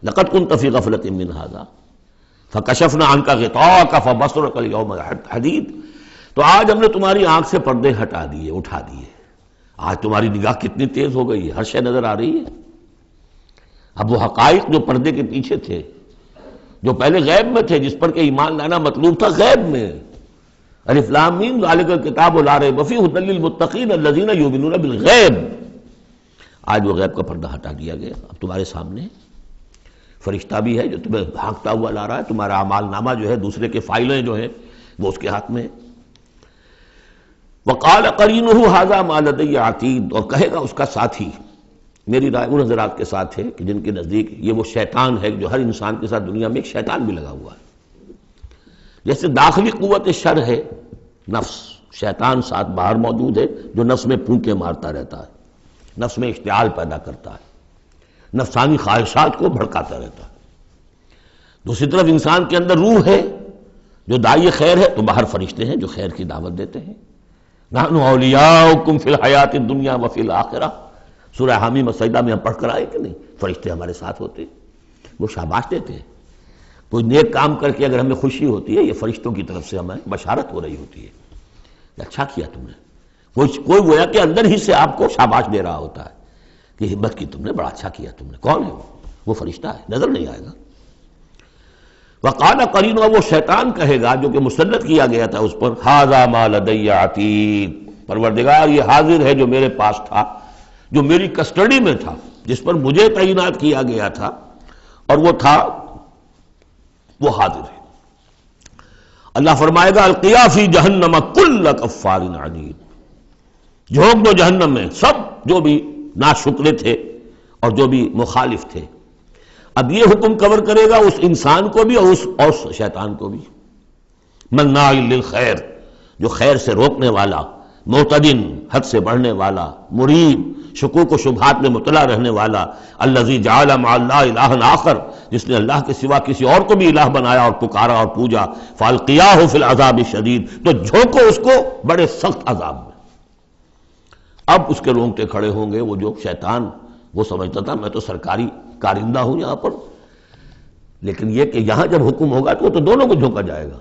لقد كنت في غفلة من هذا فكشفنا عنك غطاءك فبصرك اليوم حديد، تو آج ہم نے تمہاری آنکھ سے پردے ہٹا دیے، اٹھا دیے، آج تمہاری نگاہ کتنی تیز ہو گئی ہے، ہر شے نظر آ رہی ہے۔ اب وہ حقائق جو پردے کے پیچھے تھے، جو پہلے غیب میں تھے، جس پر کہ ایمان لانا مطلوب تھا غیب میں، الف لام میم ذالک الکتاب لا ریب فیہ ھدی للمتقین الذین یؤمنون بالغیب، آج وہ غیب کا پردہ ہٹا دیا گیا، اب تمہارے سامنے فرشتہ بھی ہے جو تمہیں بھانکتا ہوا لا رہا ہے، تمہارا اعمال نامہ جو ہے، دوسرے کے فائلیں جو ہیں وہ اس کے ہاتھ میں ہے۔ وقال قرینہ ھذا ما لدی عتید، اور کہے گا اس کا ساتھی، میری رائے ان حضرات کے ساتھ ہے کہ جن کے نزدیک یہ وہ شیطان ہے جو ہر انسان کے ساتھ دنیا میں ایک شیطان بھی لگا ہوا ہے، جیسے داخلی قوت شر ہے نفس، شیطان ساتھ باہر موجود ہے جو نفس میں پھونکے مارتا رہتا ہے، نفس میں اشتعال پیدا کرتا ہے، نفسانی خواہشات کو بھڑکاتا رہتا ہے۔ دوسری طرف انسان کے اندر روح ہے جو داعی خیر ہے، تو باہر فرشتے ہیں جو خیر کی دعوت دیتے ہیں۔ نحن اولیاؤکم فی الحیات الدنیا وفی الآخرہ، سورہ حامیم السجدہ میں ہم پڑھ کر آئے کہ نہیں، فرشتے ہمارے ساتھ ہوتے ہیں، وہ شاباش دیتے ہیں۔ کوئی نیک کام کر کے اگر ہمیں خوشی ہوتی ہے، یہ فرشتوں کی طرف سے ہمیں بشارت ہو رہی ہوتی ہے، اچھا کیا تم نے، کوئی گویا کہ اندر ہی سے آپ کو شاباش دے رہا ہوتا ہے کہ ہمت کی تم نے، بڑا اچھا کیا تم نے۔ کون ہے وہ فرشتہ ہے، نظر نہیں آئے گا۔ وقال قرین، وہ شیطان کہے گا جو کہ مسلط کیا گیا تھا اس پر، ھذا ما لدی عتید، پروردگار یہ حاضر ہے جو میرے پاس تھا، جو میری کسٹڈی میں تھا، جس پر مجھے تعینات کیا گیا تھا، اور وہ تھا، وہ حاضر ہے۔ اللہ فرمائے گا القیا فی جہنم کل کفار عنید، جھونک دو جہنم میں سب جو بھی ناشکرے تھے اور جو بھی مخالف تھے۔ اب یہ حکم کور کرے گا اس انسان کو بھی اور اس شیطان کو بھی۔ مناع للخیر، جو خیر سے روکنے والا، معتدن، حد سے بڑھنے والا، مریب، شکوک و شبہات میں مطلع رہنے والا، الذی جعل مع اللہ الہا آخر، جس نے اللہ کے سوا کسی اور کو بھی الہ بنایا اور پکارا اور پوجا، فالقیاہ فی العذاب الشدید، تو جھونکو اس کو بڑے سخت عذاب میں۔ اب اس کے رونگٹے کھڑے ہوں گے، وہ جو شیطان، وہ سمجھتا تھا میں تو سرکاری کارندہ ہوں یہاں پر، لیکن یہ کہ یہاں جب حکم ہوگا تو دونوں کو جھونکا جائے گا۔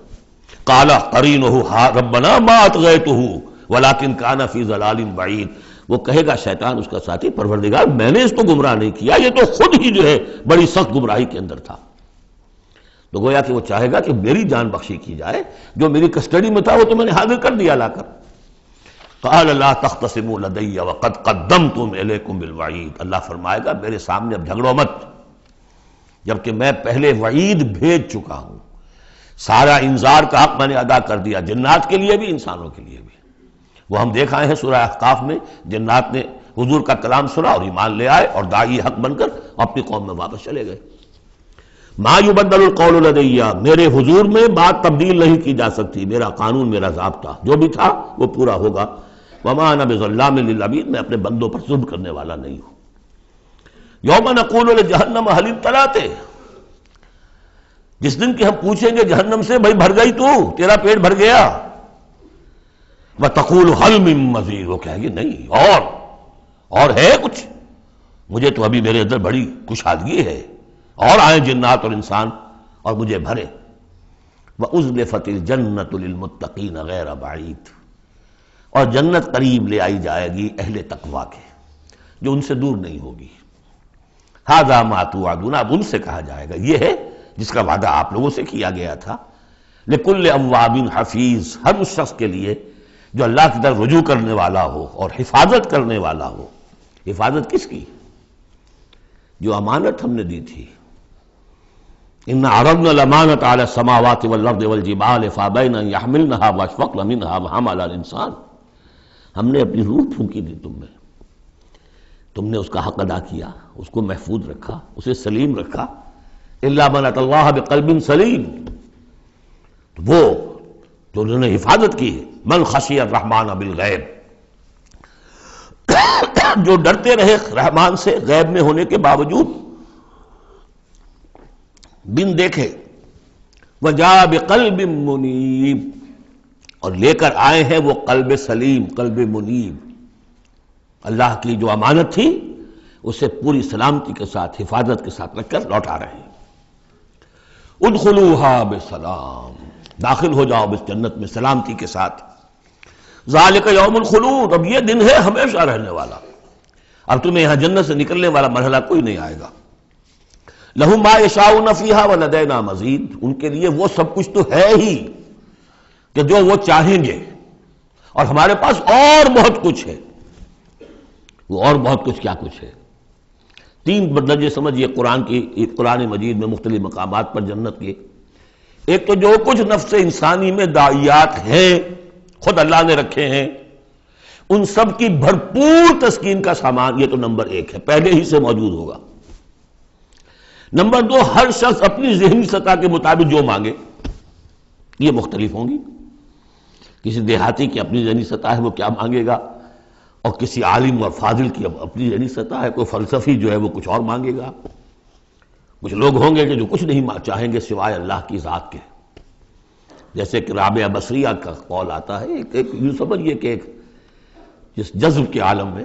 قال قرینہ ربنا ما اطغیتہ ولکن کان فی ضلال بعید، وہ کہے گا شیطان اس کا ساتھی، پروردگار میں نے اس کو گمراہ نہیں کیا، یہ تو خود ہی جو ہے بڑی سخت گمراہی کے اندر تھا۔ تو گویا کہ وہ چاہے گا کہ میری جان بخشی کی جائے، جو میری کسٹڈی میں تھا وہ تو میں نے حاضر کر دیا لا کر۔ قال لا تختصموا لدی وقد قدمتم الیکم بالوعید، اللہ فرمائے گا میرے سامنے اب جھگڑو مت، جبکہ میں پہلے وعید بھیج چکا ہوں، سارا انذار کا حق میں نے ادا کر دیا، جنات کے لیے بھی انسانوں کے لیے بھی۔ وہ ہم دیکھ آئے ہیں سورہ احقاف میں، جنات نے حضور کا کلام سنا اور ایمان لے آئے اور داعی حق بن کر اپنی قوم میں واپس چلے گئے۔ ما یبدل القول لدی، میرے حضور میں بات تبدیل نہیں کی جا سکتی، میرا قانون، میرا ضابطہ جو بھی تھا وہ پورا ہوگا۔ وما انا بظلام للعبید، میں اپنے بندوں پر ظلم کرنے والا نہیں ہوں۔ یوم نقول لجہنم هل امتلأت، جس دن کہ ہم پوچھیں گے جہنم سے بھائی بھر گئی تو، تیرا پیٹ بھر گیا؟ وتقول هل من مزید، وہ کہے گی نہیں اور ہے کچھ، مجھے تو ابھی میرے اندر بڑی کشادگی ہے، اور آئیں جنات اور انسان اور مجھے بھرے۔ وَأُزْلِفَتِ الْجَنَّةُ لِلْمُتَّقِينَ غَيْرَ بَعِيدٍ، اور جنت قریب لے آئی جائے گی اہل تقویٰ کے، جو ان سے دور نہیں ہوگی۔ ھذا ما توعدون، اب ان سے کہا جائے گا یہ ہے جس کا وعدہ آپ لوگوں سے کیا گیا تھا۔ لکل اواب حفیظ، ہر اس شخص کے لیے جو اللہ کی طرف رجوع کرنے والا ہو اور حفاظت کرنے والا ہو۔ حفاظت کس کی؟ جو امانت ہم نے دی تھی۔ ان عرضنا الامانۃ علی السماوات والارض والجبال فابین ان یحملنها واشفقن منها وحملها الانسان، ہم نے اپنی روح پھونکی دی تم میں، تم نے اس کا حق ادا کیا، اس کو محفوظ رکھا، اسے سلیم رکھا۔ الا من اتى اللہ بقلب سلیم، وہ جو انہوں نے حفاظت کی، من خشی الرحمن بالغیب، جو ڈرتے رہے رحمان سے غیب میں ہونے کے باوجود، بن دیکھے۔ وجاء بقلب منیب، اور لے کر آئے ہیں وہ قلب سلیم، قلب منیب، اللہ کی جو امانت تھی اسے پوری سلامتی کے ساتھ، حفاظت کے ساتھ رکھ کر لوٹا رہے ہیں۔ ادخلوها بسلام، داخل ہو جاؤ اس جنت میں سلامتی کے ساتھ۔ ذالک یوم الخلود، اب یہ دن ہے ہمیشہ رہنے والا، اب تمہیں یہاں جنت سے نکلنے والا مرحلہ کوئی نہیں آئے گا۔ لہم ما یشاؤون فیہا ولدینا مزید، ان کے لیے وہ سب کچھ تو ہے ہی کہ جو وہ چاہیں گے، اور ہمارے پاس اور بہت کچھ ہے۔ وہ اور بہت کچھ کیا کچھ ہے؟ تین درجے سمجھیے قرآن مجید میں مختلف مقامات پر جنت کے۔ ایک تو جو کچھ نفس انسانی میں داعیات ہیں خود اللہ نے رکھے ہیں، ان سب کی بھرپور تسکین کا سامان، یہ تو نمبر ایک ہے، پہلے ہی سے موجود ہوگا۔ نمبر دو، ہر شخص اپنی ذہنی سطح کے مطابق جو مانگے، یہ مختلف ہوں گی۔ کسی دیہاتی کی اپنی ذہنی سطح ہے، وہ کیا مانگے گا، اور کسی عالم اور فاضل کی اپنی ذہنی سطح ہے، کوئی فلسفی جو ہے وہ کچھ اور مانگے گا۔ کچھ لوگ ہوں گے کہ جو کچھ نہیں چاہیں گے سوائے اللہ کی ذات کے، جیسے کہ رابعہ بصریہ کا قول آتا ہے، ایک یوں سمجھیے کہ ایک جس جذب کے عالم میں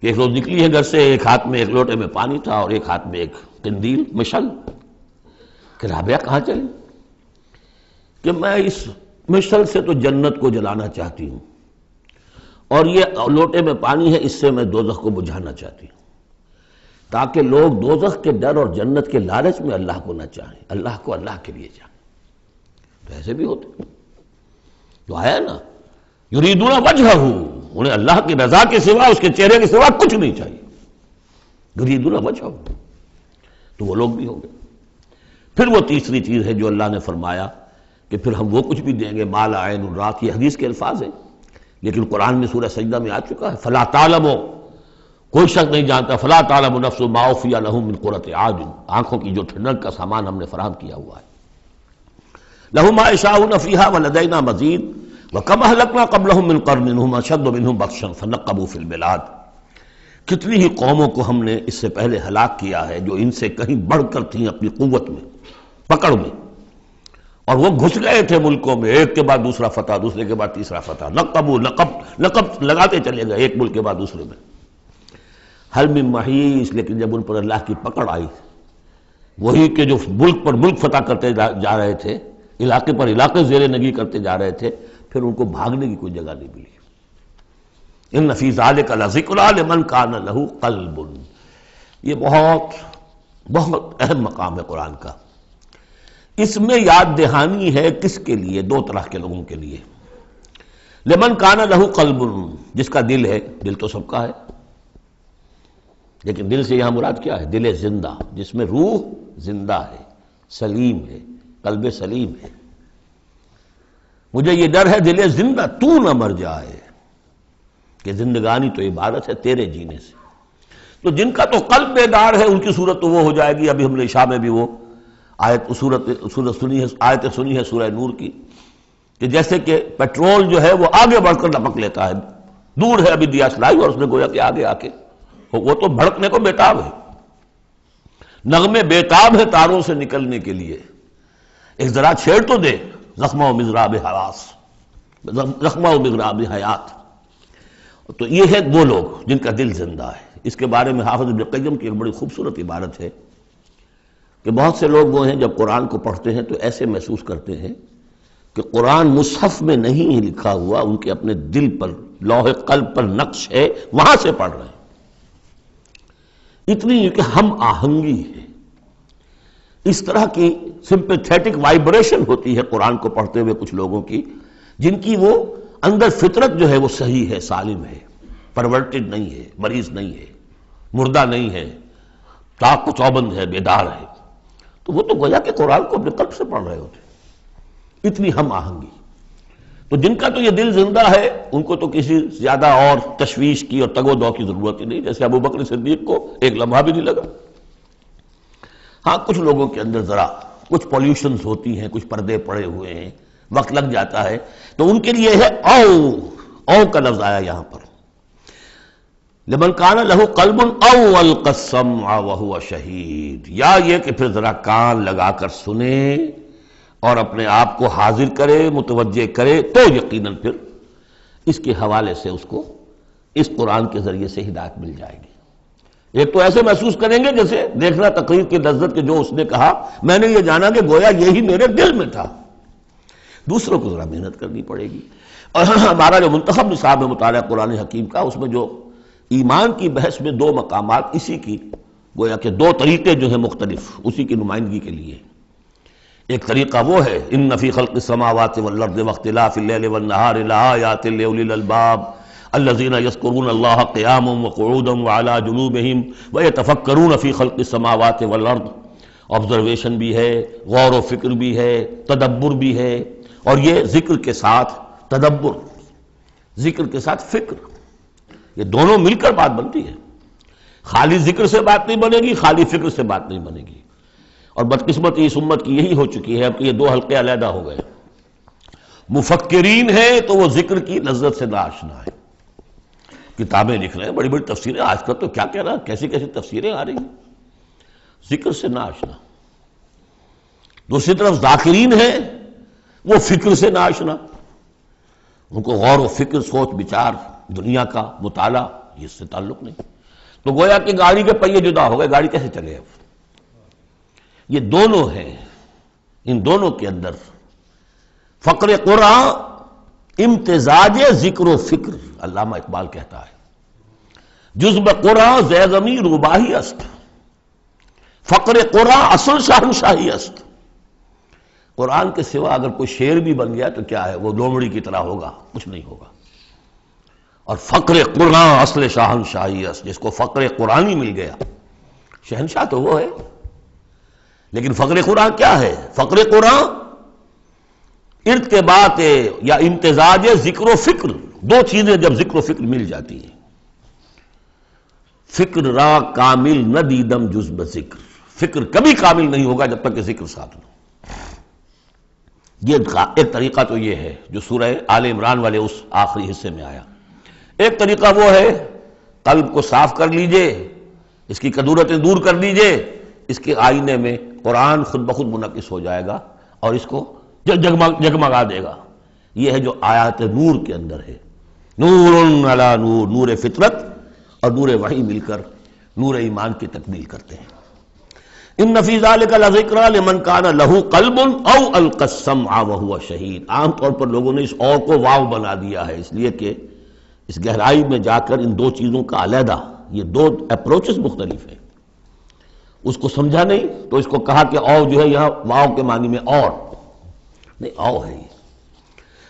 کہ ایک روز نکلی ہے گھر سے، ایک ہاتھ میں ایک لوٹے میں پانی تھا اور ایک ہاتھ میں ایک قندیل مشل، کہ رابعہ کہاں چلی؟ کہ میں اس مشل سے تو جنت کو جلانا چاہتی ہوں، اور یہ لوٹے میں پانی ہے، اس سے میں دوزخ کو بجھانا چاہتی ہوں، تاکہ لوگ دوزخ کے ڈر اور جنت کے لالچ میں اللہ کو نہ چاہیں، اللہ کو اللہ کے لیے چاہیں۔ تو ایسے بھی ہوتے تو آیا نا، یریدون وجہہ، انہیں اللہ کی رضا کے سوا، اس کے چہرے کے سوا کچھ نہیں چاہیے، یریدون وجہہ، تو وہ لوگ بھی ہوں گے۔ پھر وہ تیسری چیز ہے جو اللہ نے فرمایا کہ پھر ہم وہ کچھ بھی دیں گے، ما لا عین رات، یہ حدیث کے الفاظ ہیں لیکن قرآن میں سورہ سجدہ میں آ چکا ہے، فلا تعلم، کوئی شخص نہیں جانتا، فلا تعلم نفس ما اخفی لهم من قرۃ اعین، آنکھوں کی جو ٹھنڈک کا سامان ہم نے فراہم کیا ہوا ہے۔ لهم ما یشاؤون فیہا ولدینا مزید، وکم اہلکنا قبلہم من قرن هم اشد منہم بطشا فنقبوا فی البلاد، کتنی ہی قوموں کو ہم نے اس سے پہلے ہلاک کیا ہے جو ان سے کہیں بڑھ کر تھیں اپنی قوت میں، پکڑ میں، اور وہ گھس گئے تھے ملکوں میں، ایک کے بعد دوسرا فتح، دوسرے کے بعد تیسرا فتح، نقب لگاتے چلے گئے ایک ملک کے بعد دوسرے میں۔ حل من محیص، لیکن جب ان پر اللہ کی پکڑ آئی، وہی کہ جو ملک پر ملک فتح کرتے جا رہے تھے، علاقے پر علاقے زیر نگی کرتے جا رہے تھے، پھر ان کو بھاگنے کی کوئی جگہ نہیں ملی۔ ان فی ذلک لذکری لمن کان لہ قلب، یہ بہت بہت اہم مقام ہے قرآن کا۔ اس میں یاد دہانی ہے کس کے لیے؟ دو طرح کے لوگوں کے لیے۔ لمن کان لہ قلب، جس کا دل ہے، دل تو سب کا ہے، لیکن دل سے یہاں مراد کیا ہے؟ دل زندہ، جس میں روح زندہ ہے، سلیم ہے، قلب سلیم ہے۔ مجھے یہ ڈر ہے دل زندہ تو نہ مر جائے، کہ زندگانی تو عبادت ہے تیرے جینے سے۔ تو جن کا تو قلب بیدار ہے ان کی صورت تو وہ ہو جائے گی، ابھی ہم نے عشاء میں بھی وہ آیت سنی ہے سورہ نور کی، کہ جیسے کہ پیٹرول جو ہے وہ آگے بڑھ کر لپک لیتا ہے، دور ہے ابھی دیا سلائی اور اس نے گویا کہ آگے آ کے وہ تو بھڑکنے کو بیتاب ہے، نغمے بیتاب ہے تاروں سے نکلنے کے لیے، ایک ذرا چھیڑ تو دے، زخمہ و مضراب حواس، زخمہ و مضراب حیات۔ تو یہ ہے وہ لوگ جن کا دل زندہ ہے۔ اس کے بارے میں حافظ ابن قیم کی ایک بڑی خوبصورت عبارت ہے کہ بہت سے لوگ وہ ہیں جب قرآن کو پڑھتے ہیں تو ایسے محسوس کرتے ہیں کہ قرآن مصحف میں نہیں لکھا ہوا، ان کے اپنے دل پر لوح قلب پر نقش ہے، وہاں سے پڑھ رہے ہیں۔ اتنی کہ ہم آہنگی ہے، اس طرح کی سمپیتھیٹک وائبریشن ہوتی ہے قرآن کو پڑھتے ہوئے کچھ لوگوں کی، جن کی وہ اندر فطرت جو ہے وہ صحیح ہے، سالم ہے، پرورٹڈ نہیں ہے، مریض نہیں ہے، مردہ نہیں ہے، چاق و چوبند ہے، بیدار ہے، تو وہ تو گویا کہ قرآن کو اپنے قلب سے پڑھ رہے ہوتے، اتنی ہم آہنگی۔ تو جن کا تو یہ دل زندہ ہے ان کو تو کسی زیادہ اور تشویش کی اور تگ و دو کی ضرورت ہی نہیں، جیسے ابو بکر صدیق کو ایک لمحہ بھی نہیں لگا۔ ہاں کچھ لوگوں کے اندر ذرا کچھ پولیوشنز ہوتی ہیں، کچھ پردے پڑے ہوئے ہیں، وقت لگ جاتا ہے، تو ان کے لیے ہے او کا لفظ آیا یہاں پر، لمن کان لہ قلب او القى السمع وهو شہید، یا یہ کہ پھر ذرا کان لگا کر سنے اور اپنے آپ کو حاضر کرے، متوجہ کرے، تو یقیناً پھر اس کے حوالے سے اس کو اس قرآن کے ذریعے سے ہدایت مل جائے گی۔ ایک تو ایسے محسوس کریں گے جیسے دیکھنا تقریر کی لذت کے جو اس نے کہا میں نے یہ جانا کہ گویا یہی میرے دل میں تھا۔ دوسروں کو ذرا محنت کرنی پڑے گی، اور ہمارا جو منتخب نصاب ہے مطالعہ قرآن حکیم کا، اس میں جو ایمان کی بحث میں دو مقامات اسی کی گویا کہ دو طریقے جو ہیں مختلف اسی کی نمائندگی کے لیے، ایک طریقہ وہ ہے ان فی خلق السماوات والارض واختلاف اللیل والنہار لآیات لأولی الالباب الذین یذکرون اللہ قیاما وقعودا وعلی جنوبہم ویتفکرون فی خلق السماوات والارض، آبزرویشن بھی ہے، غور و فکر بھی ہے، تدبر بھی ہے، اور یہ ذکر کے ساتھ تدبر، ذکر کے ساتھ فکر، یہ دونوں مل کر بات بنتی ہے۔ خالی ذکر سے بات نہیں بنے گی، خالی فکر سے بات نہیں بنے گی، اور بدقسمتی اس امت کی یہی ہو چکی ہے اب کہ یہ دو حلقے علیحدہ ہو گئے۔ مفکرین ہیں تو وہ ذکر کی لذت سے ناآشنا ہے، کتابیں لکھ رہے ہیں، بڑی بڑی تفسیریں، آج کل تو کیا کہہ رہا ہے، کیسی کیسی تفسیریں آ رہی ہیں، ذکر سے ناآشنا۔ دوسری طرف ذاکرین ہیں وہ فکر سے ناآشنا، ان کو غور و فکر، سوچ بچار، دنیا کا مطالعہ یہ اس سے تعلق نہیں، تو گویا کہ گاڑی کے پہیے جدا ہو گئے، گاڑی کیسے چلے اب؟ یہ دونوں ہیں، ان دونوں کے اندر فقر قرآن امتزاج ذکر و فکر، علامہ اقبال کہتا ہے جزب قرآن زیغمی روباہی است، فقر قرآن اصل شہنشاہی است۔ قرآن کے سوا اگر کوئی شعر بھی بن گیا تو کیا ہے، وہ لومڑی کی طرح ہوگا، کچھ نہیں ہوگا، اور فقر قرآن اصل شہنشاہی است، جس کو فقر قرآنی مل گیا، شہنشاہ تو وہ ہے۔ لیکن فقر قرآن کیا ہے؟ فقر قرآن ارتباط یا امتزاج ذکر و فکر، دو چیزیں جب ذکر و فکر مل جاتی ہیں۔ فکر را کامل نہ دیدم جز بذکر، فکر کبھی کامل نہیں ہوگا جب تک کہ ذکر ساتھ نہ۔ یہ ایک طریقہ تو یہ ہے جو سورہ آل عمران والے اس آخری حصے میں آیا۔ ایک طریقہ وہ ہے قلب کو صاف کر لیجئے، اس کی کدورتیں دور کر لیجئے، اس کے آئینے میں قرآن خود بخود منعکس ہو جائے گا اور اس کو جگمگا دے گا۔ یہ ہے جو آیات نور کے اندر ہے، نور علی نور، نور فطرت اور نور وحی مل کر نور ایمان کی تکمیل کرتے ہیں۔ ان فی ذلک لذکری لمن کان لہ قلب او القی السمع وہو شہید۔ عام طور پر لوگوں نے اس اور کو واو بنا دیا ہے، اس لیے کہ اس گہرائی میں جا کر ان دو چیزوں کا علیحدہ، یہ دو اپروچز مختلف ہیں، اس کو سمجھا نہیں تو اس کو کہا کہ او جو ہے یہاں واو کے معنی میں اور نہیں، او ہے یہ۔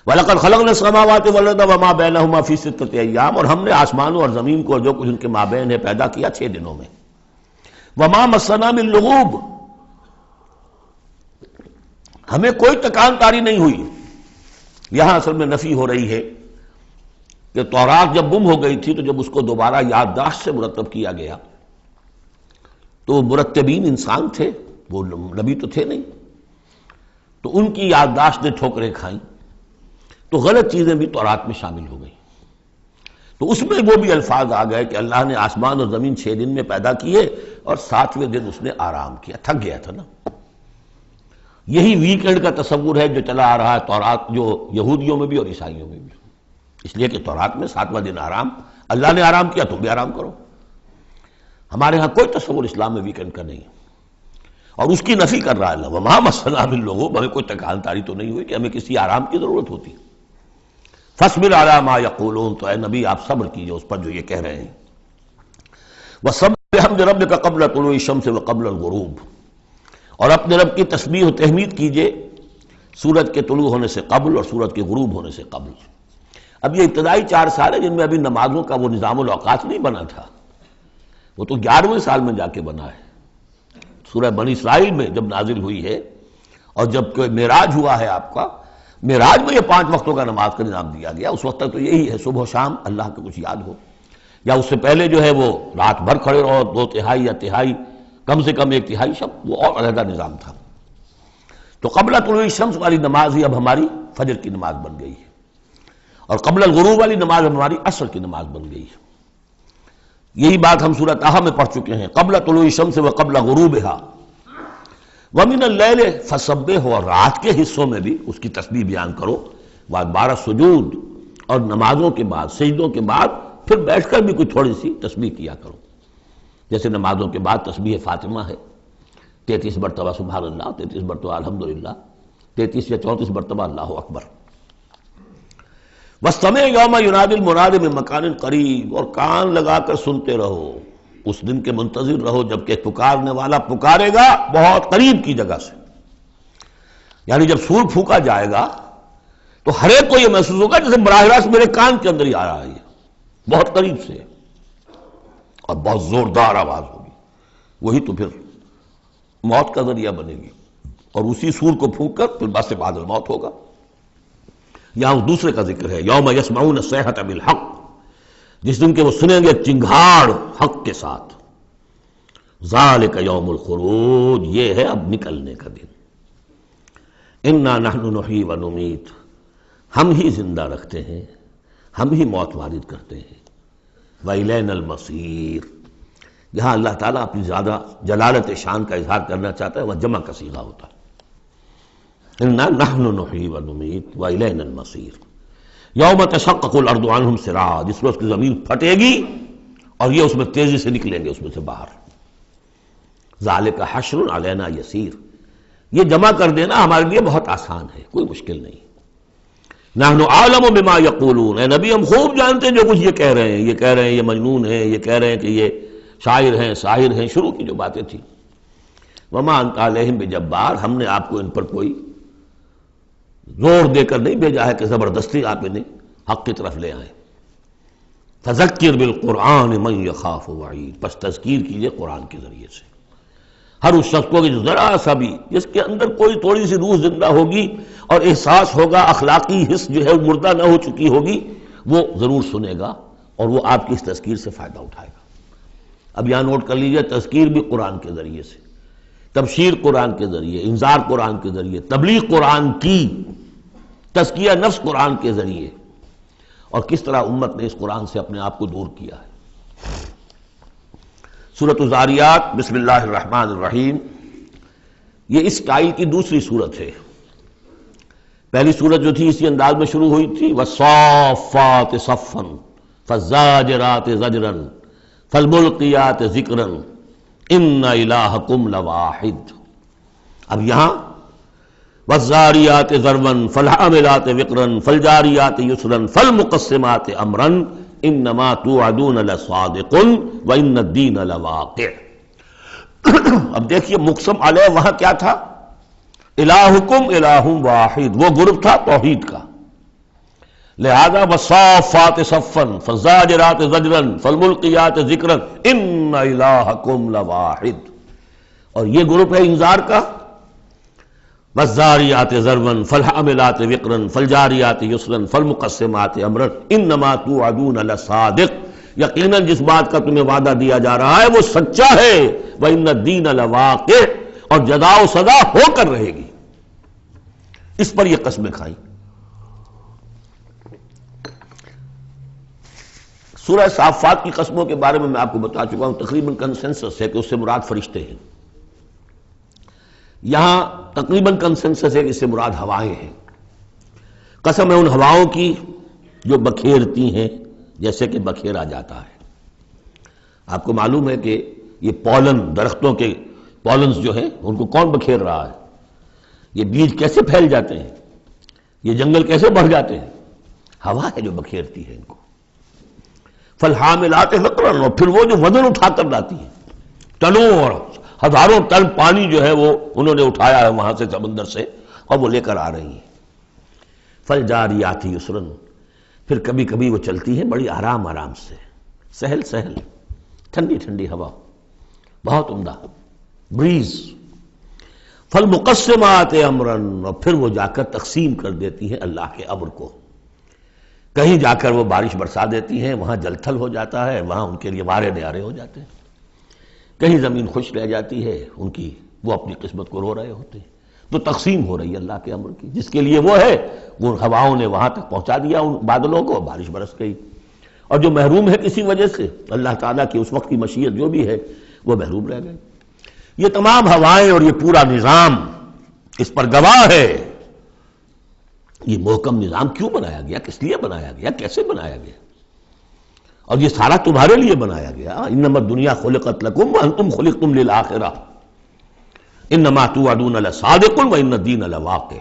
وَلَقَدْ خَلَقْنَا السَّمَاوَاتِ وَالْأَرْضَ وَمَا بَيْنَهُمَا فِي سِتَّةِ أَيَّامٍ، اور ہم نے آسمانوں اور زمین کو اور جو کچھ ان کے مابین ہے پیدا کیا 6 دنوں میں۔ وَمَا مَسَّنَا مِن لُغُوبٍ، ہمیں کوئی تکان تاری نہیں ہوئی۔ یہاں اصل میں نفی ہو رہی ہے کہ تورات جب گم ہو گئی تھی تو جب اس کو دوبارہ یادداشت سے مرتب کیا گیا تو مرتبین انسان تھے، وہ نبی تو تھے نہیں، تو ان کی یادداشت نے ٹھوکریں کھائیں، تو غلط چیزیں بھی تورات میں شامل ہو گئیں، تو اس میں وہ بھی الفاظ آ گئے کہ اللہ نے آسمان اور زمین 6 دن میں پیدا کیے اور 7ویں دن اس نے آرام کیا، تھک گیا تھا نا۔ یہی ویکنڈ کا تصور ہے جو چلا آ رہا ہے تورات، جو یہودیوں میں بھی اور عیسائیوں میں بھی، اس لیے کہ تورات میں 7واں دن آرام، اللہ نے آرام کیا تم بھی آرام کرو۔ ہمارے ہاں کوئی تصور اسلام میں ویکنڈ کا نہیں ہے، اور اس کی نفی کر رہا ہے اللہ وما مسنا من لغوب، ہمیں کوئی تکان تاری تو نہیں ہوئی کہ ہمیں کسی آرام کی ضرورت ہوتی. فاصبر علی ما یقولون، تو اے نبی آپ صبر کیجئے اس پر جو یہ کہہ رہے ہیں. وسبح بحمد ربک قبل طلوع الشمس وقبل الغروب، اور اپنے رب کی تسبیح و تحمید کیجئے سورج کے طلوع ہونے سے قبل اور سورج کے غروب ہونے سے قبل. اب یہ ابتدائی 4 سال ہے جن میں ابھی نمازوں کا وہ نظام الاوقات نہیں بنا تھا، وہ تو 11ویں سال میں جا کے بنا ہے. سورہ بنی اسرائیل میں جب نازل ہوئی ہے اور جب کہ معراج ہوا ہے آپ کا، معراج میں یہ 5 وقتوں کا نماز کا نظام دیا گیا. اس وقت تک تو یہی ہے صبح و شام اللہ کا کچھ یاد ہو، یا اس سے پہلے جو ہے وہ رات بھر کھڑے رہو 2 تہائی یا تہائی، کم سے کم 1 تہائی شب، وہ اور علیحدہ نظام تھا. تو قبل طلوع الشمس والی نماز ہی اب ہماری فجر کی نماز بن گئی ہے، اور قبل الغروب والی نماز ہماری عصر کی نماز بن گئی ہے. یہی بات ہم سورۃ طٰہٰ میں پڑھ چکے ہیں. قبل طلوع الشمس وقبل غروبها ومن اللیل فسبح، اور رات کے حصوں میں بھی اس کی تسبیح بیان کرو. وادبار السجود، اور نمازوں کے بعد سجدوں کے بعد پھر بیٹھ کر بھی کوئی تھوڑی سی تسبیح کیا کرو. جیسے نمازوں کے بعد تسبیح فاطمہ ہے 33 مرتبہ سبحان اللہ، 33 مرتبہ الحمدللہ، 33 یا 34 مرتبہ اللہ اکبر. وَاسْتَمِعْ يَوْمَ يُنَادِ الْمُنَادِ مِن مَّكَانٍ قَرِيبٍ، اور کان لگا کر سنتے رہو، اس دن کے منتظر رہو جبکہ پکارنے والا پکارے گا بہت قریب کی جگہ سے. یعنی جب سور پھونکا جائے گا تو ہر ایک کو یہ محسوس ہوگا جیسے براہ راست میرے کان کے اندر ہی آ رہا ہے، بہت قریب سے، اور بہت زوردار آواز ہوگی. وہی تو پھر موت کا ذریعہ بنے گی، اور اسی سور کو پھونک کر پھر بس بعد الموت ہوگا. یہاں دوسرے کا ذکر ہے یوم یسمعون الصیحۃ بالحق، جس دن کہ وہ سنیں گے چنگھاڑ حق کے ساتھ. ذالک یوم الخروج، یہ ہے اب نکلنے کا دن. انا نحن نحیی و نمیت، ہم ہی زندہ رکھتے ہیں، ہم ہی موت وارد کرتے ہیں. وإلینا المصیر، یہاں اللہ تعالیٰ اپنی زیادہ جلالت شان کا اظہار کرنا چاہتا ہے، وہ جمع کا صیغہ ہوتا ہے. انا نحن نحیی و نمیت وإلینا المصیر. یوم تشقق الارض عنہم سراعا، جس میں اس کی زمین پھٹے گی اور یہ اس میں تیزی سے نکلیں گے اس میں سے باہر. ذالک حشر علینا یسیر، یہ جمع کر دینا ہمارے لیے بہت آسان ہے، کوئی مشکل نہیں. نحن اعلم بما یقولون، اے نبی ہم خوب جانتے ہیں جو کچھ یہ کہہ رہے ہیں، یہ کہہ رہے ہیں یہ مجنون ہیں، یہ کہہ رہے ہیں کہ یہ شاعر ہیں ساحر ہیں، شروع کی جو باتیں تھیں. وما انت علیہم بجبار، ہم نے آپ کو ان پر کوئی زور دے کر نہیں بھیجا ہے کہ زبردستی آپ انہیں حق کی طرف لے آئیں. فذکر بالقرآن من یخاف وعید، پس تذکیر کیجئے قرآن کے ذریعے سے ہر اس شخص کو کہ جو ذرا سا بھی جس کے اندر کوئی تھوڑی سی روح زندہ ہوگی اور احساس ہوگا، اخلاقی حس جو ہے مردہ نہ ہو چکی ہوگی، وہ ضرور سنے گا اور وہ آپ کی اس تذکیر سے فائدہ اٹھائے گا. اب یہاں نوٹ کر لیجئے، تذکیر بھی قرآن کے ذریعے سے، تبشیر قرآن کے ذریعے، انذار قرآن کے ذریعے، تبلیغ قرآن کی، تزکیہ نفس قرآن کے ذریعے، اور کس طرح امت نے اس قرآن سے اپنے آپ کو دور کیا ہے. سورۃ الذاریات بسم اللہ الرحمن الرحیم، یہ اس اسٹائل کی دوسری سورت ہے. پہلی سورت جو تھی اسی انداز میں شروع ہوئی تھی، والصافات صفا فالزاجرات زجرا فالملقیات ذکرا ان الہکم لواحد. اب یہاں والذاریات ذروا فالحاملات وقرا فالجاریات یسرا فالمقسمات امرا انما توعدون لصادق وان الدین لواقع. اب دیکھیے مقسم علیہ وہاں کیا تھا؟ الہکم الہ واحد، وہ گروپ تھا توحید کا. لہذا والصافات صفا فالزاجرات زجرا فالملقیات ذکرا ان الہکم لواحد، اور یہ گروپ ہے انذار کا. والذاریات ذروا فالحاملات وقرا فالجاریات یسرا فالمقسمات امرا انما توعدون لصادق، یقیناً جس بات کا تمہیں وعدہ دیا جا رہا ہے وہ سچا ہے. وان الدین لواقع، اور جزا و سزا ہو کر رہے گی. اس پر یہ قسمیں کھائیں. سورہ صافات کی قسموں کے بارے میں آپ کو بتا چکا ہوں، تقریباً کنسنسس ہے کہ اس سے مراد فرشتے ہیں. یہاں تقریباً کنسنسس ہے کہ اس سے مراد ہوائیں ہیں. قسم ہے ان ہواؤں کی جو بکھیرتی ہیں جیسے کہ بکھیرا جاتا ہے. آپ کو معلوم ہے کہ یہ پولن درختوں کے پالنز جو ہیں ان کو کون بکھیر رہا ہے؟ یہ بیج کیسے پھیل جاتے ہیں؟ یہ جنگل کیسے بڑھ جاتے ہیں؟ ہوا ہے جو بکھیرتی ہے ان کو. فالحاملات وقرا، اور پھر وہ جو وزن اٹھا کر لاتی ہے، ٹنوں اور ہزاروں ٹن پانی جو ہے وہ انہوں نے اٹھایا ہے وہاں سے سمندر سے، اور وہ لے کر آ رہی ہیں. فالجاریات یسرا، پھر کبھی کبھی وہ چلتی ہیں بڑی آرام آرام سے، سہل سہل، ٹھنڈی ٹھنڈی ہوا، بہت عمدہ بریز. فالمقسمات امرا، اور پھر وہ جا کر تقسیم کر دیتی ہیں اللہ کے امر کو. کہیں جا کر وہ بارش برسا دیتی ہیں، وہاں جل تھل ہو جاتا ہے، وہاں ان کے لیے وارے نیارے ہو جاتے ہیں. کہیں زمین خشک رہ جاتی ہے ان کی، وہ اپنی قسمت کو رو رہے ہوتے ہیں. تو تقسیم ہو رہی ہے اللہ کے امر کی، جس کے لیے وہ ہے وہ ہواؤں نے وہاں تک پہنچا دیا ان بادلوں کو، بارش برس گئی. اور جو محروم ہے کسی وجہ سے، اللہ تعالیٰ کی اس وقت کی مشیت جو بھی ہے وہ محروم رہ گئے. یہ تمام ہوائیں اور یہ پورا نظام اس پر گواہ ہے. یہ محکم نظام کیوں بنایا گیا، کس لیے بنایا گیا، کیسے بنایا گیا؟ اور یہ سارا تمہارے لیے بنایا گیا. انما الدنیا خلقت لکم وانتم خلقتم للآخرہ انما توعدون لصادق وان الدین لواقع.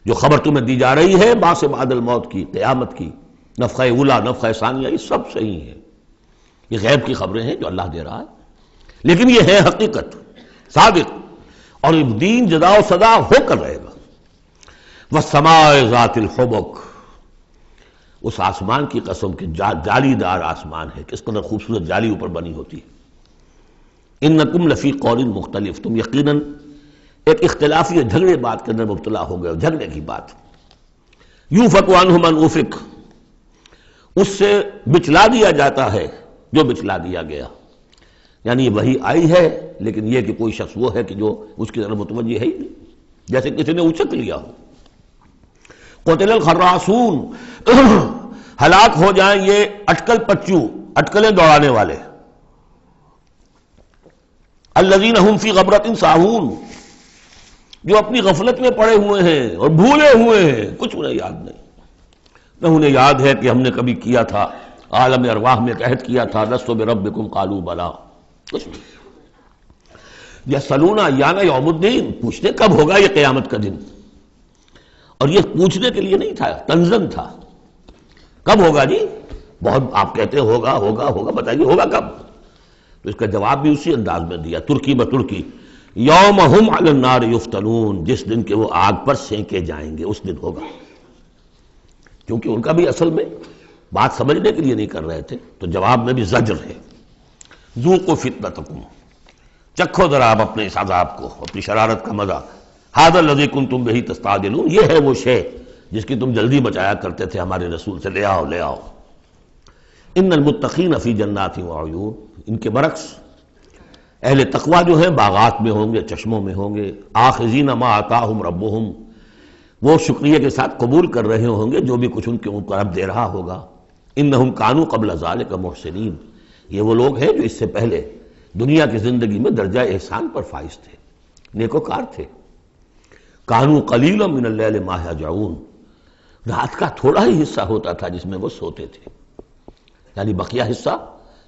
جو خبر تمہیں دی جا رہی ہے بعث بعد الموت کی، قیامت کی، نفخہ اولیٰ، نفخہ ثانیہ، یہ سب صحیح ہے. یہ غیب کی خبریں ہیں جو اللہ دے رہا ہے، لیکن یہ ہے حقیقت، صادق. اور دین جزا و سزا ہو کر رہے گا. والسماء ذات الحبک، اس آسمان کی قسم کہ جالی دار آسمان ہے، کس قدر خوبصورت جالی اوپر بنی ہوتی ہے. انکم لفی قول مختلف، تم یقیناً ایک اختلافی جھگڑے بات کے اندر مبتلا ہو گئے، جھگڑے کی بات. یوفک عنہ من افک، اس سے بچلا دیا جاتا ہے جو بچلا دیا گیا. یعنی وہی آئی ہے لیکن یہ کہ کوئی شخص وہ ہے کہ جو اس کی طرف متوجہ ہے ہی نہیں، جیسے کسی نے اچک لیا ہو. قتل الخراصون، ہلاک ہو جائیں یہ اٹکل پچو، اٹکلیں دوڑانے والے. الذین هم فی غفلۃ ساہون، جو اپنی غفلت میں پڑے ہوئے ہیں اور بھولے ہوئے ہیں، کچھ انہیں یاد نہیں. نہ انہیں یاد ہے کہ ہم نے کبھی کیا تھا، عالم ارواح میں عہد کیا تھا، لست بربکم قالوا بلا، کچھ نہیں. یسألون ایان یوم الدین، پوچھتے کب ہوگا یہ قیامت کا دن. اور یہ پوچھنے کے لیے نہیں تھا، تنزن تھا. کب ہوگا جی؟ بہت آپ کہتے ہوگا ہوگا ہوگا، بتائیے ہوگا کب؟ تو اس کا جواب بھی اسی انداز میں دیا، ترکی بترکی. یوم ہم علی النار یفتنون، جس دن کے وہ آگ پر سینکے جائیں گے، اس دن ہوگا. کیونکہ ان کا بھی اصل میں بات سمجھنے کے لیے نہیں کر رہے تھے، تو جواب میں بھی زجر ہے. ذوقوا فتنتکم، چکھو ذرا آپ اپنے اس عذاب کو، اپنی شرارت کا مزہ. ھذا الذی کنتم بہ تستعجلون، یہ ہے وہ شے جس کی تم جلدی مچایا کرتے تھے ہمارے رسول سے، لے آؤ لے آؤ. ان المتقین فی جنات وعیون، ان کے برعکس اہل تقویٰ جو ہیں باغات میں ہوں گے، چشموں میں ہوں گے. آخذین ما آتاہم ربہم، وہ شکریہ کے ساتھ قبول کر رہے ہوں گے جو بھی کچھ ان کے اوپر اب دے رہا ہوگا. انہم کانوا قبل ذلک محسنین، یہ وہ لوگ ہیں جو اس سے پہلے دنیا کی زندگی میں درجہ احسان پر فائز تھے، نیکوکار تھے. کانوا قلیلا من اللیل ما یہجعون، رات کا تھوڑا ہی حصہ ہوتا تھا جس میں وہ سوتے تھے. یعنی بقیہ حصہ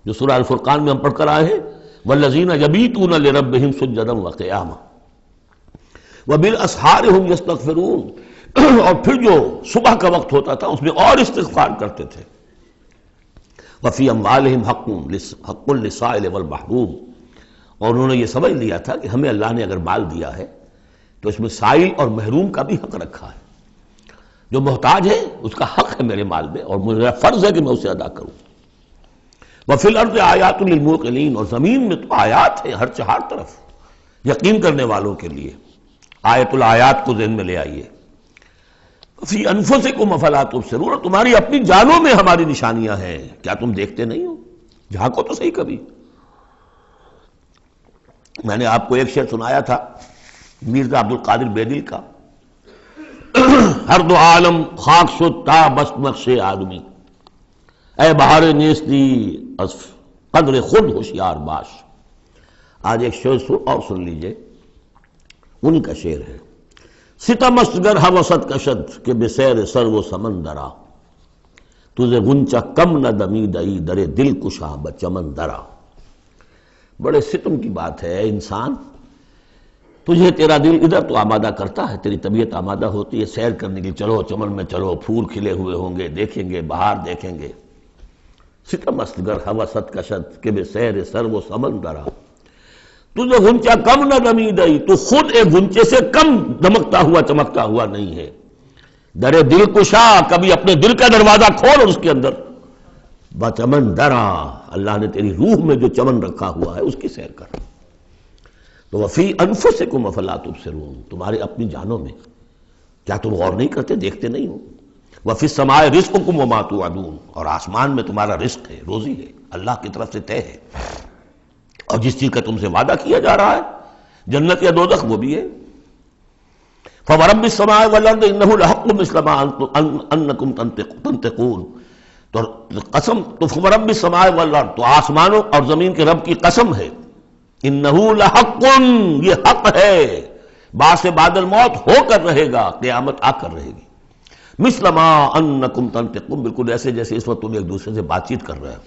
جو سورہ الفرقان میں ہم پڑھ کر آئے ہیں، والذین یبیتون لربہم سجدا وقیاما وبالاسحار ہم یستغفرون، اور پھر جو صبح کا وقت ہوتا تھا اس میں اور استغفار کرتے تھے. وفی اموالہم حق للسائل والمحروم، اور انہوں نے یہ سمجھ لیا تھا کہ ہمیں اللہ نے اگر مال دیا ہے تو اس میں سائل اور محروم کا بھی حق رکھا ہے. جو محتاج ہے اس کا حق ہے میرے مال میں، اور میرا فرض ہے کہ میں اسے ادا کروں. وفی الارض آیات للموقنین، اور زمین میں تو آیات ہیں ہر طرف یقین کرنے والوں کے لیے. آیت الآیات کو ذہن میں لے آئیے. فی انفسکم افلا تبصرون، تمہاری اپنی جانوں میں ہماری نشانیاں ہیں، کیا تم دیکھتے نہیں ہو؟ جھانکو تو صحیح کبھی. میں نے آپ کو ایک شعر سنایا تھا میرزا عبد القادر بیدل کا، ہر دو عالم خاک شد تا بس نقش آدمی، اے بہار نیستی از قدر خود ہوشیار باش. آج ایک شعر اور سن لیجئے، انہی کا شعر ہے. ستم است گر ہوست کشد کہ بسیر سر و سمندرا، تجھے غنچہ کم نہ دمی دئی در دل کشا بچمن درا. بڑے ستم کی بات ہے انسان، تجھے تیرا دل ادھر تو آمادہ کرتا ہے، تیری طبیعت آمادہ ہوتی ہے سیر کرنے کی، چلو چمن میں چلو، پھول کھلے ہوئے ہوں گے دیکھیں گے، بہار دیکھیں گے، ستم است گر ہوست کشد کہ بے سیر سر و سمندرا، تجھے غنچہ کم نہ دمیدئی، تو خود ایک غنچے سے کم دمکتا ہوا چمکتا ہوا نہیں ہے، در دل کشا، کبھی اپنے دل کا دروازہ کھول اور اس کے اندر بچمن درا، اللہ نے تیری روح میں جو چمن رکھا ہوا ہے اس کی سیر کر۔ تو وفی انفسکم افلا تبصرون، تمہارے اپنی جانوں میں کیا تم غور نہیں کرتے، دیکھتے نہیں ہو؟ وفی السماء رزقکم وما توعدون، اور آسمان میں تمہارا رزق ہے، روزی ہے، اللہ کی طرف سے طے ہے، اور جس چیز کا تم سے وعدہ کیا جا رہا ہے جنت یا دوزخ وہ بھی ہے۔ فورب السماء والارض انہ لحق مثل ما انکم تنطقون، تو قسم تو فورب السماء والارض، تو آسمانوں اور زمین کے رب کی قسم ہے، انہو لحق، یہ حق ہے، بعث بعد الموت ہو کر رہے گا، قیامت آ کر رہے گی، مثل ما انکم تنطقون، بالکل ایسے جیسے اس وقت تم ایک دوسرے سے بات چیت کر رہے ہو۔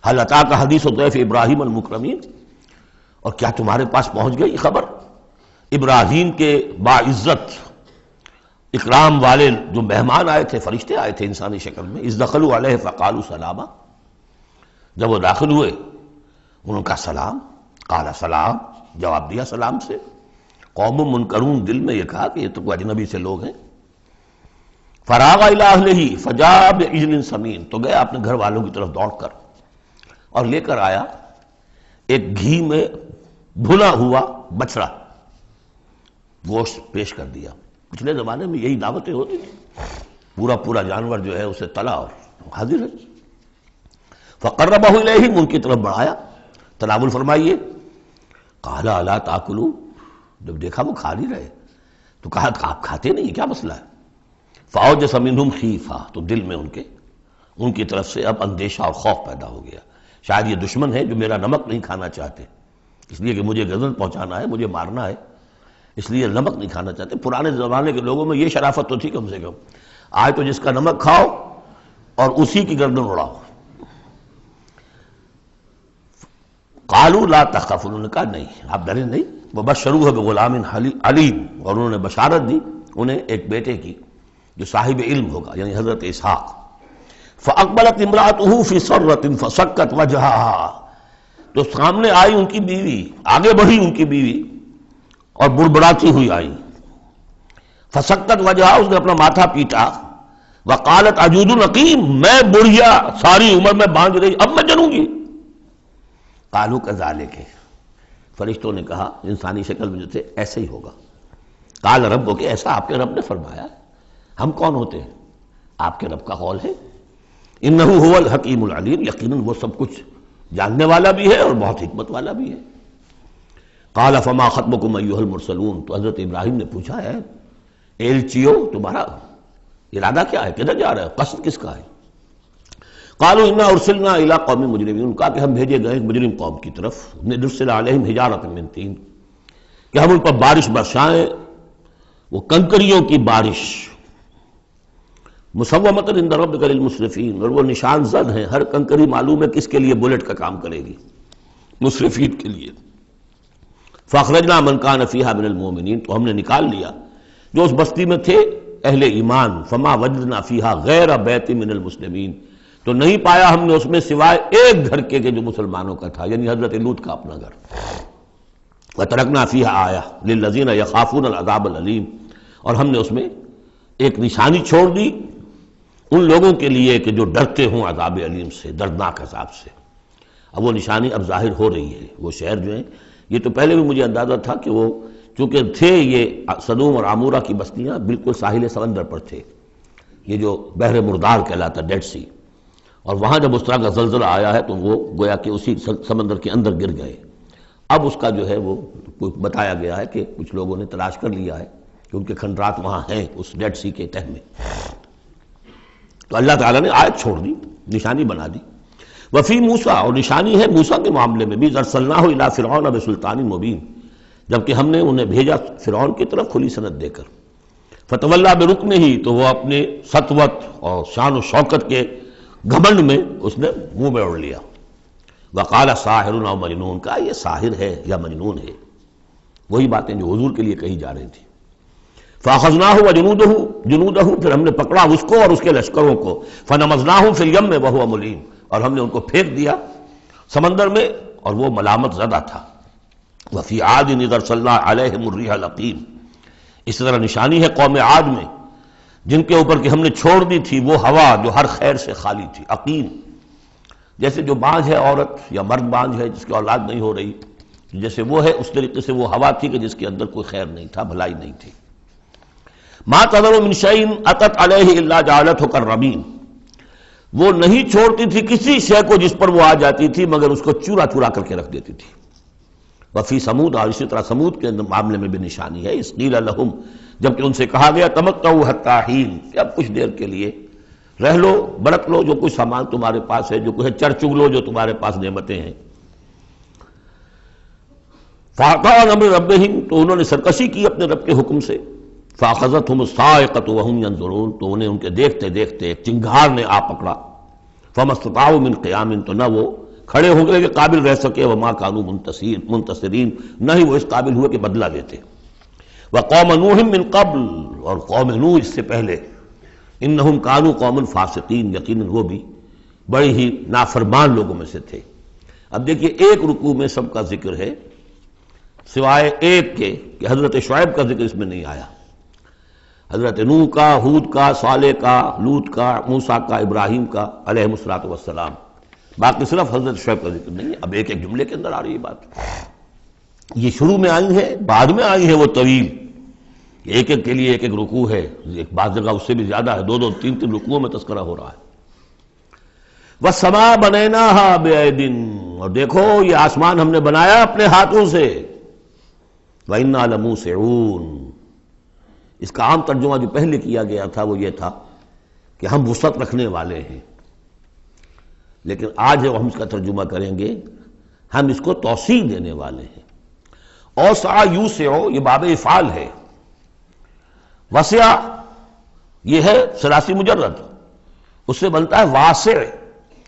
حل اتاک حدیث ضیف ابراہیم المکرمین، اور کیا تمہارے پاس پہنچ گئی خبر ابراہیم کے باعزت اکرام والے جو مہمان آئے تھے، فرشتے آئے تھے انسانی شکل میں، اذ دخلوا علیہ فقالوا سلاما، جب وہ داخل ہوئے انہوں کا سلام، قال سلام، جواب دیا سلام سے، قوم منکرون، دل میں یہ کہا کہ یہ تو کوئی اجنبی سے لوگ ہیں۔ فراغ الی اہلہ فجاء بعجل سمین، تو گیا اپنے گھر والوں کی طرف دوڑ کر اور لے کر آیا ایک گھی میں بھنا ہوا بچڑا، گوشت پیش کر دیا۔ پچھلے زمانے میں یہی دعوتیں ہوتی تھی، پورا جانور جو ہے اسے تلا اور حاضر ہے۔ فقربہ الیہم، ان کی طرف بڑھایا، تناول فرمائیے۔ قال الا تاکلون، جب دیکھا وہ کھا نہیں رہے تو کہا کہ آپ کھاتے نہیں، کیا مسئلہ ہے؟ فاوجس منہم خیفہ، تو دل میں ان کی طرف سے اب اندیشہ اور خوف پیدا ہو گیا، شاید یہ دشمن ہے جو میرا نمک نہیں کھانا چاہتے، اس لیے کہ مجھے غضب پہنچانا ہے، مجھے مارنا ہے، اس لیے نمک نہیں کھانا چاہتے۔ پرانے زمانے کے لوگوں میں یہ شرافت تو تھی کم سے کم، آج تو جس کا نمک کھاؤ اور اسی کی گردن اڑاؤ۔ قالوا لا تخف، انہوں نے کہا نہیں آپ ڈریں نہیں، وبشروہ بغلام علیم، اور انہوں نے بشارت دی انہیں ایک بیٹے کی جو صاحب علم ہوگا، یعنی حضرت اسحاق۔ فاقبلت امرأته فی سرۃ فسکت وجہها، تو سامنے آئی ان کی بیوی، آگے بڑھی ان کی بیوی اور بڑبڑاتی ہوئی آئی۔ فسکت وجہها، اس نے اپنا ماتھا پیٹا۔ وقالت عجوز عقیم، میں بڑھیا ساری عمر میں باندھ رہی، اب میں جنوں گی۔ قالوا کذالک، فرشتوں نے کہا انسانی شکل میں جو تھے ایسے ہی ہوگا۔ قال ربک، ایسا آپ کے رب نے فرمایا، ہم کون ہوتے ہیں؟ آپ کے رب کا قول ہے۔ انہ هو الحکیم العلیم، یقیناً وہ سب کچھ جاننے والا بھی ہے اور بہت حکمت والا بھی ہے۔ قال فما خطبکم ایھا المرسلون، تو حضرت ابراہیم نے پوچھا ہے ایلچیو تمہارا ارادہ کیا ہے، کدھر جا رہے ہو، قصد کس کا ہے؟ قالوا انا ارسلنا الى قوم مجرمین، کہا کہ ہم بھیجے گئے ایک مجرم قوم کی طرف، نرسل علیہم حجارۃ من طین، کہ ہم ان پر بارش برسائیں، وہ کنکریوں کی بارش، مسومۃ عند ربک للمسرفین، اور وہ نشان زد ہیں، ہر کنکری معلوم ہے کس کے لیے بلٹ کا کام کرے گی، مسرفین کے لیے۔ فاخرجنا من کان فیہا من المؤمنین، تو ہم نے نکال لیا جو اس بستی میں تھے اہل ایمان، فما وجدنا فیہا غیر بیت من المسلمین، تو نہیں پایا ہم نے اس میں سوائے ایک گھر کے جو مسلمانوں کا تھا، یعنی حضرت لوط کا اپنا گھر۔ وترکنا فیہا آیہ للذین یخافون العذاب العلیم، اور ہم نے اس میں ایک نشانی چھوڑ دی ان لوگوں کے لیے کہ جو ڈرتے ہوں عذاب علیم سے، دردناک عذاب سے۔ اب وہ نشانی اب ظاہر ہو رہی ہے، وہ شہر جو ہیں، یہ تو پہلے بھی مجھے اندازہ تھا کہ وہ چونکہ تھے یہ سدوم اور عمورہ کی بستیاں بالکل ساحل سمندر پر تھے، یہ جو بحر مردار کہلاتا ڈیڈ سی، اور وہاں جب اس طرح کا زلزلہ آیا ہے تو وہ گویا کہ اسی سمندر کے اندر گر گئے۔ اب اس کا جو ہے وہ بتایا گیا ہے کہ کچھ لوگوں نے تلاش کر لیا ہے کہ ان کے کھنڈرات وہاں ہیں اس ڈیڈ سی کے تہہ میں، تو اللہ تعالیٰ نے آیت چھوڑ دی، نشانی بنا دی۔ وفی موسیٰ، اور نشانی ہے موسیٰ کے معاملے میں بھی، ارسلناہ الی فرعون بسلطان مبین، جبکہ ہم نے انہیں بھیجا فرعون کی طرف کھلی سند دے کر۔ فتولیٰ برکنہ، تو وہ اپنے سطوت اور شان و شوکت کے گھمنڈ میں اس نے منہ میں اڑ لیا، وقال ساحر او مجنون، کہا یہ ساحر ہے یا مجنون ہے، وہی باتیں جو حضور کے لیے کہی جا رہی تھی۔ فاخذناہ وجنودہ، پھر ہم نے پکڑا اس کو اور اس کے لشکروں کو، فنمزناہم فی الیم وہو ملیم، اور ہم نے ان کو پھینک دیا سمندر میں اور وہ ملامت زدہ تھا۔ وفی عاد اذ ارسلنا علیہم الریح العقیم، اس طرح نشانی ہے قوم عاد میں جن کے اوپر کہ ہم نے چھوڑ دی تھی وہ ہوا جو ہر خیر سے خالی تھی، عقیم، جیسے جو بانجھ ہے عورت یا مرد بانجھ ہے جس کی اولاد نہیں ہو رہی، جیسے وہ ہے اس طریقے سے وہ ہوا تھی کہ جس کے اندر کوئی خیر نہیں تھا، بھلائی نہیں تھی۔ ما تذر من شیء اتت علیہ الا جعلتہ کالرمیم، وہ نہیں چھوڑتی تھی کسی شے کو جس پر وہ آ جاتی تھی مگر اس کو چورا چورا کر کے رکھ دیتی تھی۔ وفی سمود، اور اسی طرح سمود کے معاملے میں بھی نشانی ہے، اذ قیل لہم، جبکہ ان سے کہا گیا تمتعوا حتی حین، کہ اب کچھ دیر کے لیے رہ لو، برت لو جو کچھ سامان تمہارے پاس ہے، جو کچھ چر چگ لو جو تمہارے پاس نعمتیں ہیں۔ فَأَطَاعُوا عَنْ أَمْرِ رَبِّهِمْ، تو انہوں نے سرکشی کی اپنے رب کے حکم سے۔ فَأَخَذَتْهُمُ الصَّاعِقَةُ وَهُمْ يَنظُرُونَ، تو انہیں ان کے دیکھتے دیکھتے ایک چنگھار نے آ پکڑا۔ فَمَا اسْتَطَاعُوا مِنْ قِيَامٍ، تو نہ وہ کھڑے ہوں گے کہ قابل رہ سکے، وَمَا كَانُوا مُنْتَصِرِينَ، نہ ہی وہ اس قابل ہوئے کہ بدلہ دیتے۔ وَقَوْمَ نُوحٍ مِّن قَبْلُ، اور قوم نوح اس سے پہلے، انہم کانوا قوما فاسقین، یقیناً وہ بھی بڑے ہی نافرمان لوگوں میں سے تھے۔ اب دیکھیے ایک رکوع میں سب کا ذکر ہے سوائے ایک کے کہ حضرت شعیب کا ذکر اس میں نہیں آیا، حضرت نوح کا، ہود کا، صالح کا، لوط کا، موسیٰ کا، ابراہیم کا علیہم الصلوۃ والسلام، باقی صرف حضرت شعیب کا ذکر نہیں ہے۔ اب ایک ایک جملے کے اندر آ رہی ہے بات، یہ شروع میں آئی ہے، بعد میں آئی ہے وہ طویل، ایک ایک کے لیے ایک ایک رکوع ہے، ایک بعض جگہ اس سے بھی زیادہ ہے، دو دو تین تین رکوعوں میں تذکرہ ہو رہا ہے۔ وَالسَّمَاءَ بَنَيْنَاهَا بِأَيْدٍ، اور دیکھو یہ آسمان ہم نے بنایا اپنے ہاتھوں سے، وَإِنَّا لَمُوسِعُونَ، اس کا عام ترجمہ جو پہلے کیا گیا تھا وہ یہ تھا کہ ہم وسعت رکھنے والے ہیں، لیکن آج ہم اس کا ترجمہ کریں گے ہم اس کو توسیع دینے والے ہیں۔ اوسع یوسع، یہ باب افعال ہے، وسع یہ ہے ثلاثی مجرد، اس سے بنتا ہے واسع،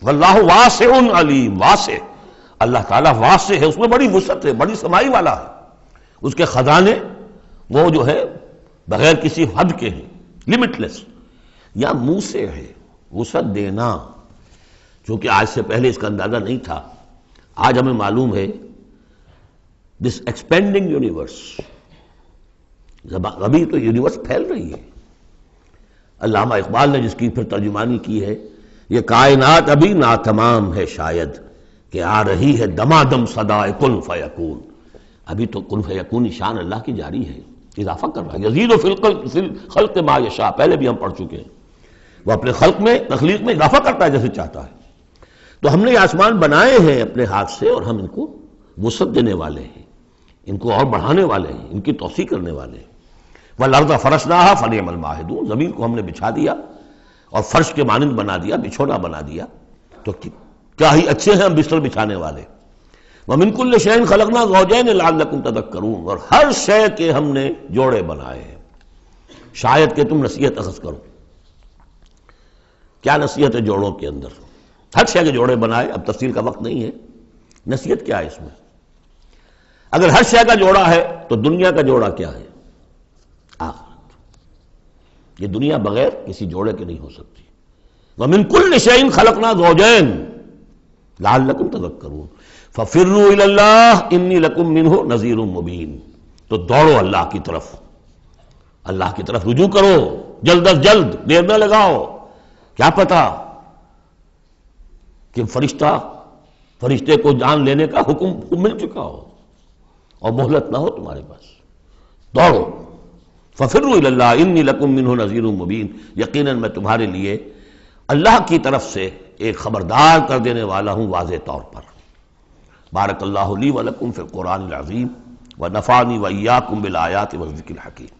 واللہ واسع علیم، واسع، اللہ تعالیٰ واسع ہے، اس میں بڑی وسعت ہے، بڑی سمائی والا ہے، اس کے خزانے وہ جو ہے بغیر کسی حد کے ہیں، لمٹ لیس۔ یا موسع ہے، وسعت دینا، چونکہ آج سے پہلے اس کا اندازہ نہیں تھا، آج ہمیں معلوم ہے دس ایکسپینڈنگ یونیورس، ابھی تو یونیورس پھیل رہی ہے۔ علامہ اقبال نے جس کی پھر ترجمانی کی ہے، یہ کائنات ابھی ناتمام ہے شاید کہ آ رہی ہے دمادم صدائے کن فیکون، ابھی تو کن فیکون شان اللہ کی جاری ہے، اضافہ کر رہا ہے، یزید فی الخلق ما یشاء، پہلے بھی ہم پڑھ چکے ہیں، وہ اپنے خلق میں، تخلیق میں اضافہ کرتا ہے جیسے چاہتا ہے۔ تو ہم نے یہ آسمان بنائے ہیں اپنے ہاتھ سے اور ہم ان کو وسعت دینے والے ہیں، ان کو اور بڑھانے والے ہیں، ان کی توسیع کرنے والے ہیں۔ وَالْأَرْضَ فَرَشْنَاهَا فَنِعْمَ الْمَاهِدُونَ، زمین کو ہم نے بچھا دیا اور فرش کے مانند بنا دیا، بچھونا بنا دیا، تو کیا ہی اچھے ہیں ہم بستر بچھانے والے۔ وَمِن كُلِّ شَيْءٍ خَلَقْنَا زَوْجَيْنِ لَعَلَّكُمْ تَذَكَّرُونَ، اور ہر شے کے ہم نے جوڑے بنائے ہیں شاید کہ تم نصیحت اخذ کرو۔ کیا نصیحت ہے جوڑوں کے اندر؟ ہر شے کے جوڑے بنائے، اب تفصیل کا وقت نہیں ہے، نصیحت کیا ہے اس میں؟ اگر ہر شے کا جوڑا ہے تو دنیا کا جوڑا کیا ہے؟ آخرت، یہ دنیا بغیر کسی جوڑے کے نہیں ہو سکتی۔ وَمِن كُلِّ شَيْءٍ خَلَقْنَا زَوْجَيْنِ لَعَلَّكُمْ تَذَكَّرُونَ فَفِرُّوا إِلَى اللَّهِ إِنِّي لَكُمْ مِنْهُ نَذِيرٌ مُبِينٌ، تو دوڑو اللہ کی طرف، اللہ کی طرف رجوع کرو، جلد از جلد، دیر نہ لگاؤ، کیا پتا کہ فرشتے کو جان لینے کا حکم مل چکا ہو اور مہلت نہ ہو تمہارے پاس، دوڑو۔ فَفِرُّوا إِلَى اللَّهِ إِنِّي لَكُمْ مِنْهُ نَذِيرٌ مُبِينٌ، یقیناً میں تمہارے لیے اللہ کی طرف سے ایک خبردار کر دینے والا ہوں واضح طور پر۔ بارک اللہ لی ولکم فی القرآن العظیم ونفعنی وإیاکم بالآیات والذکر الحکیم۔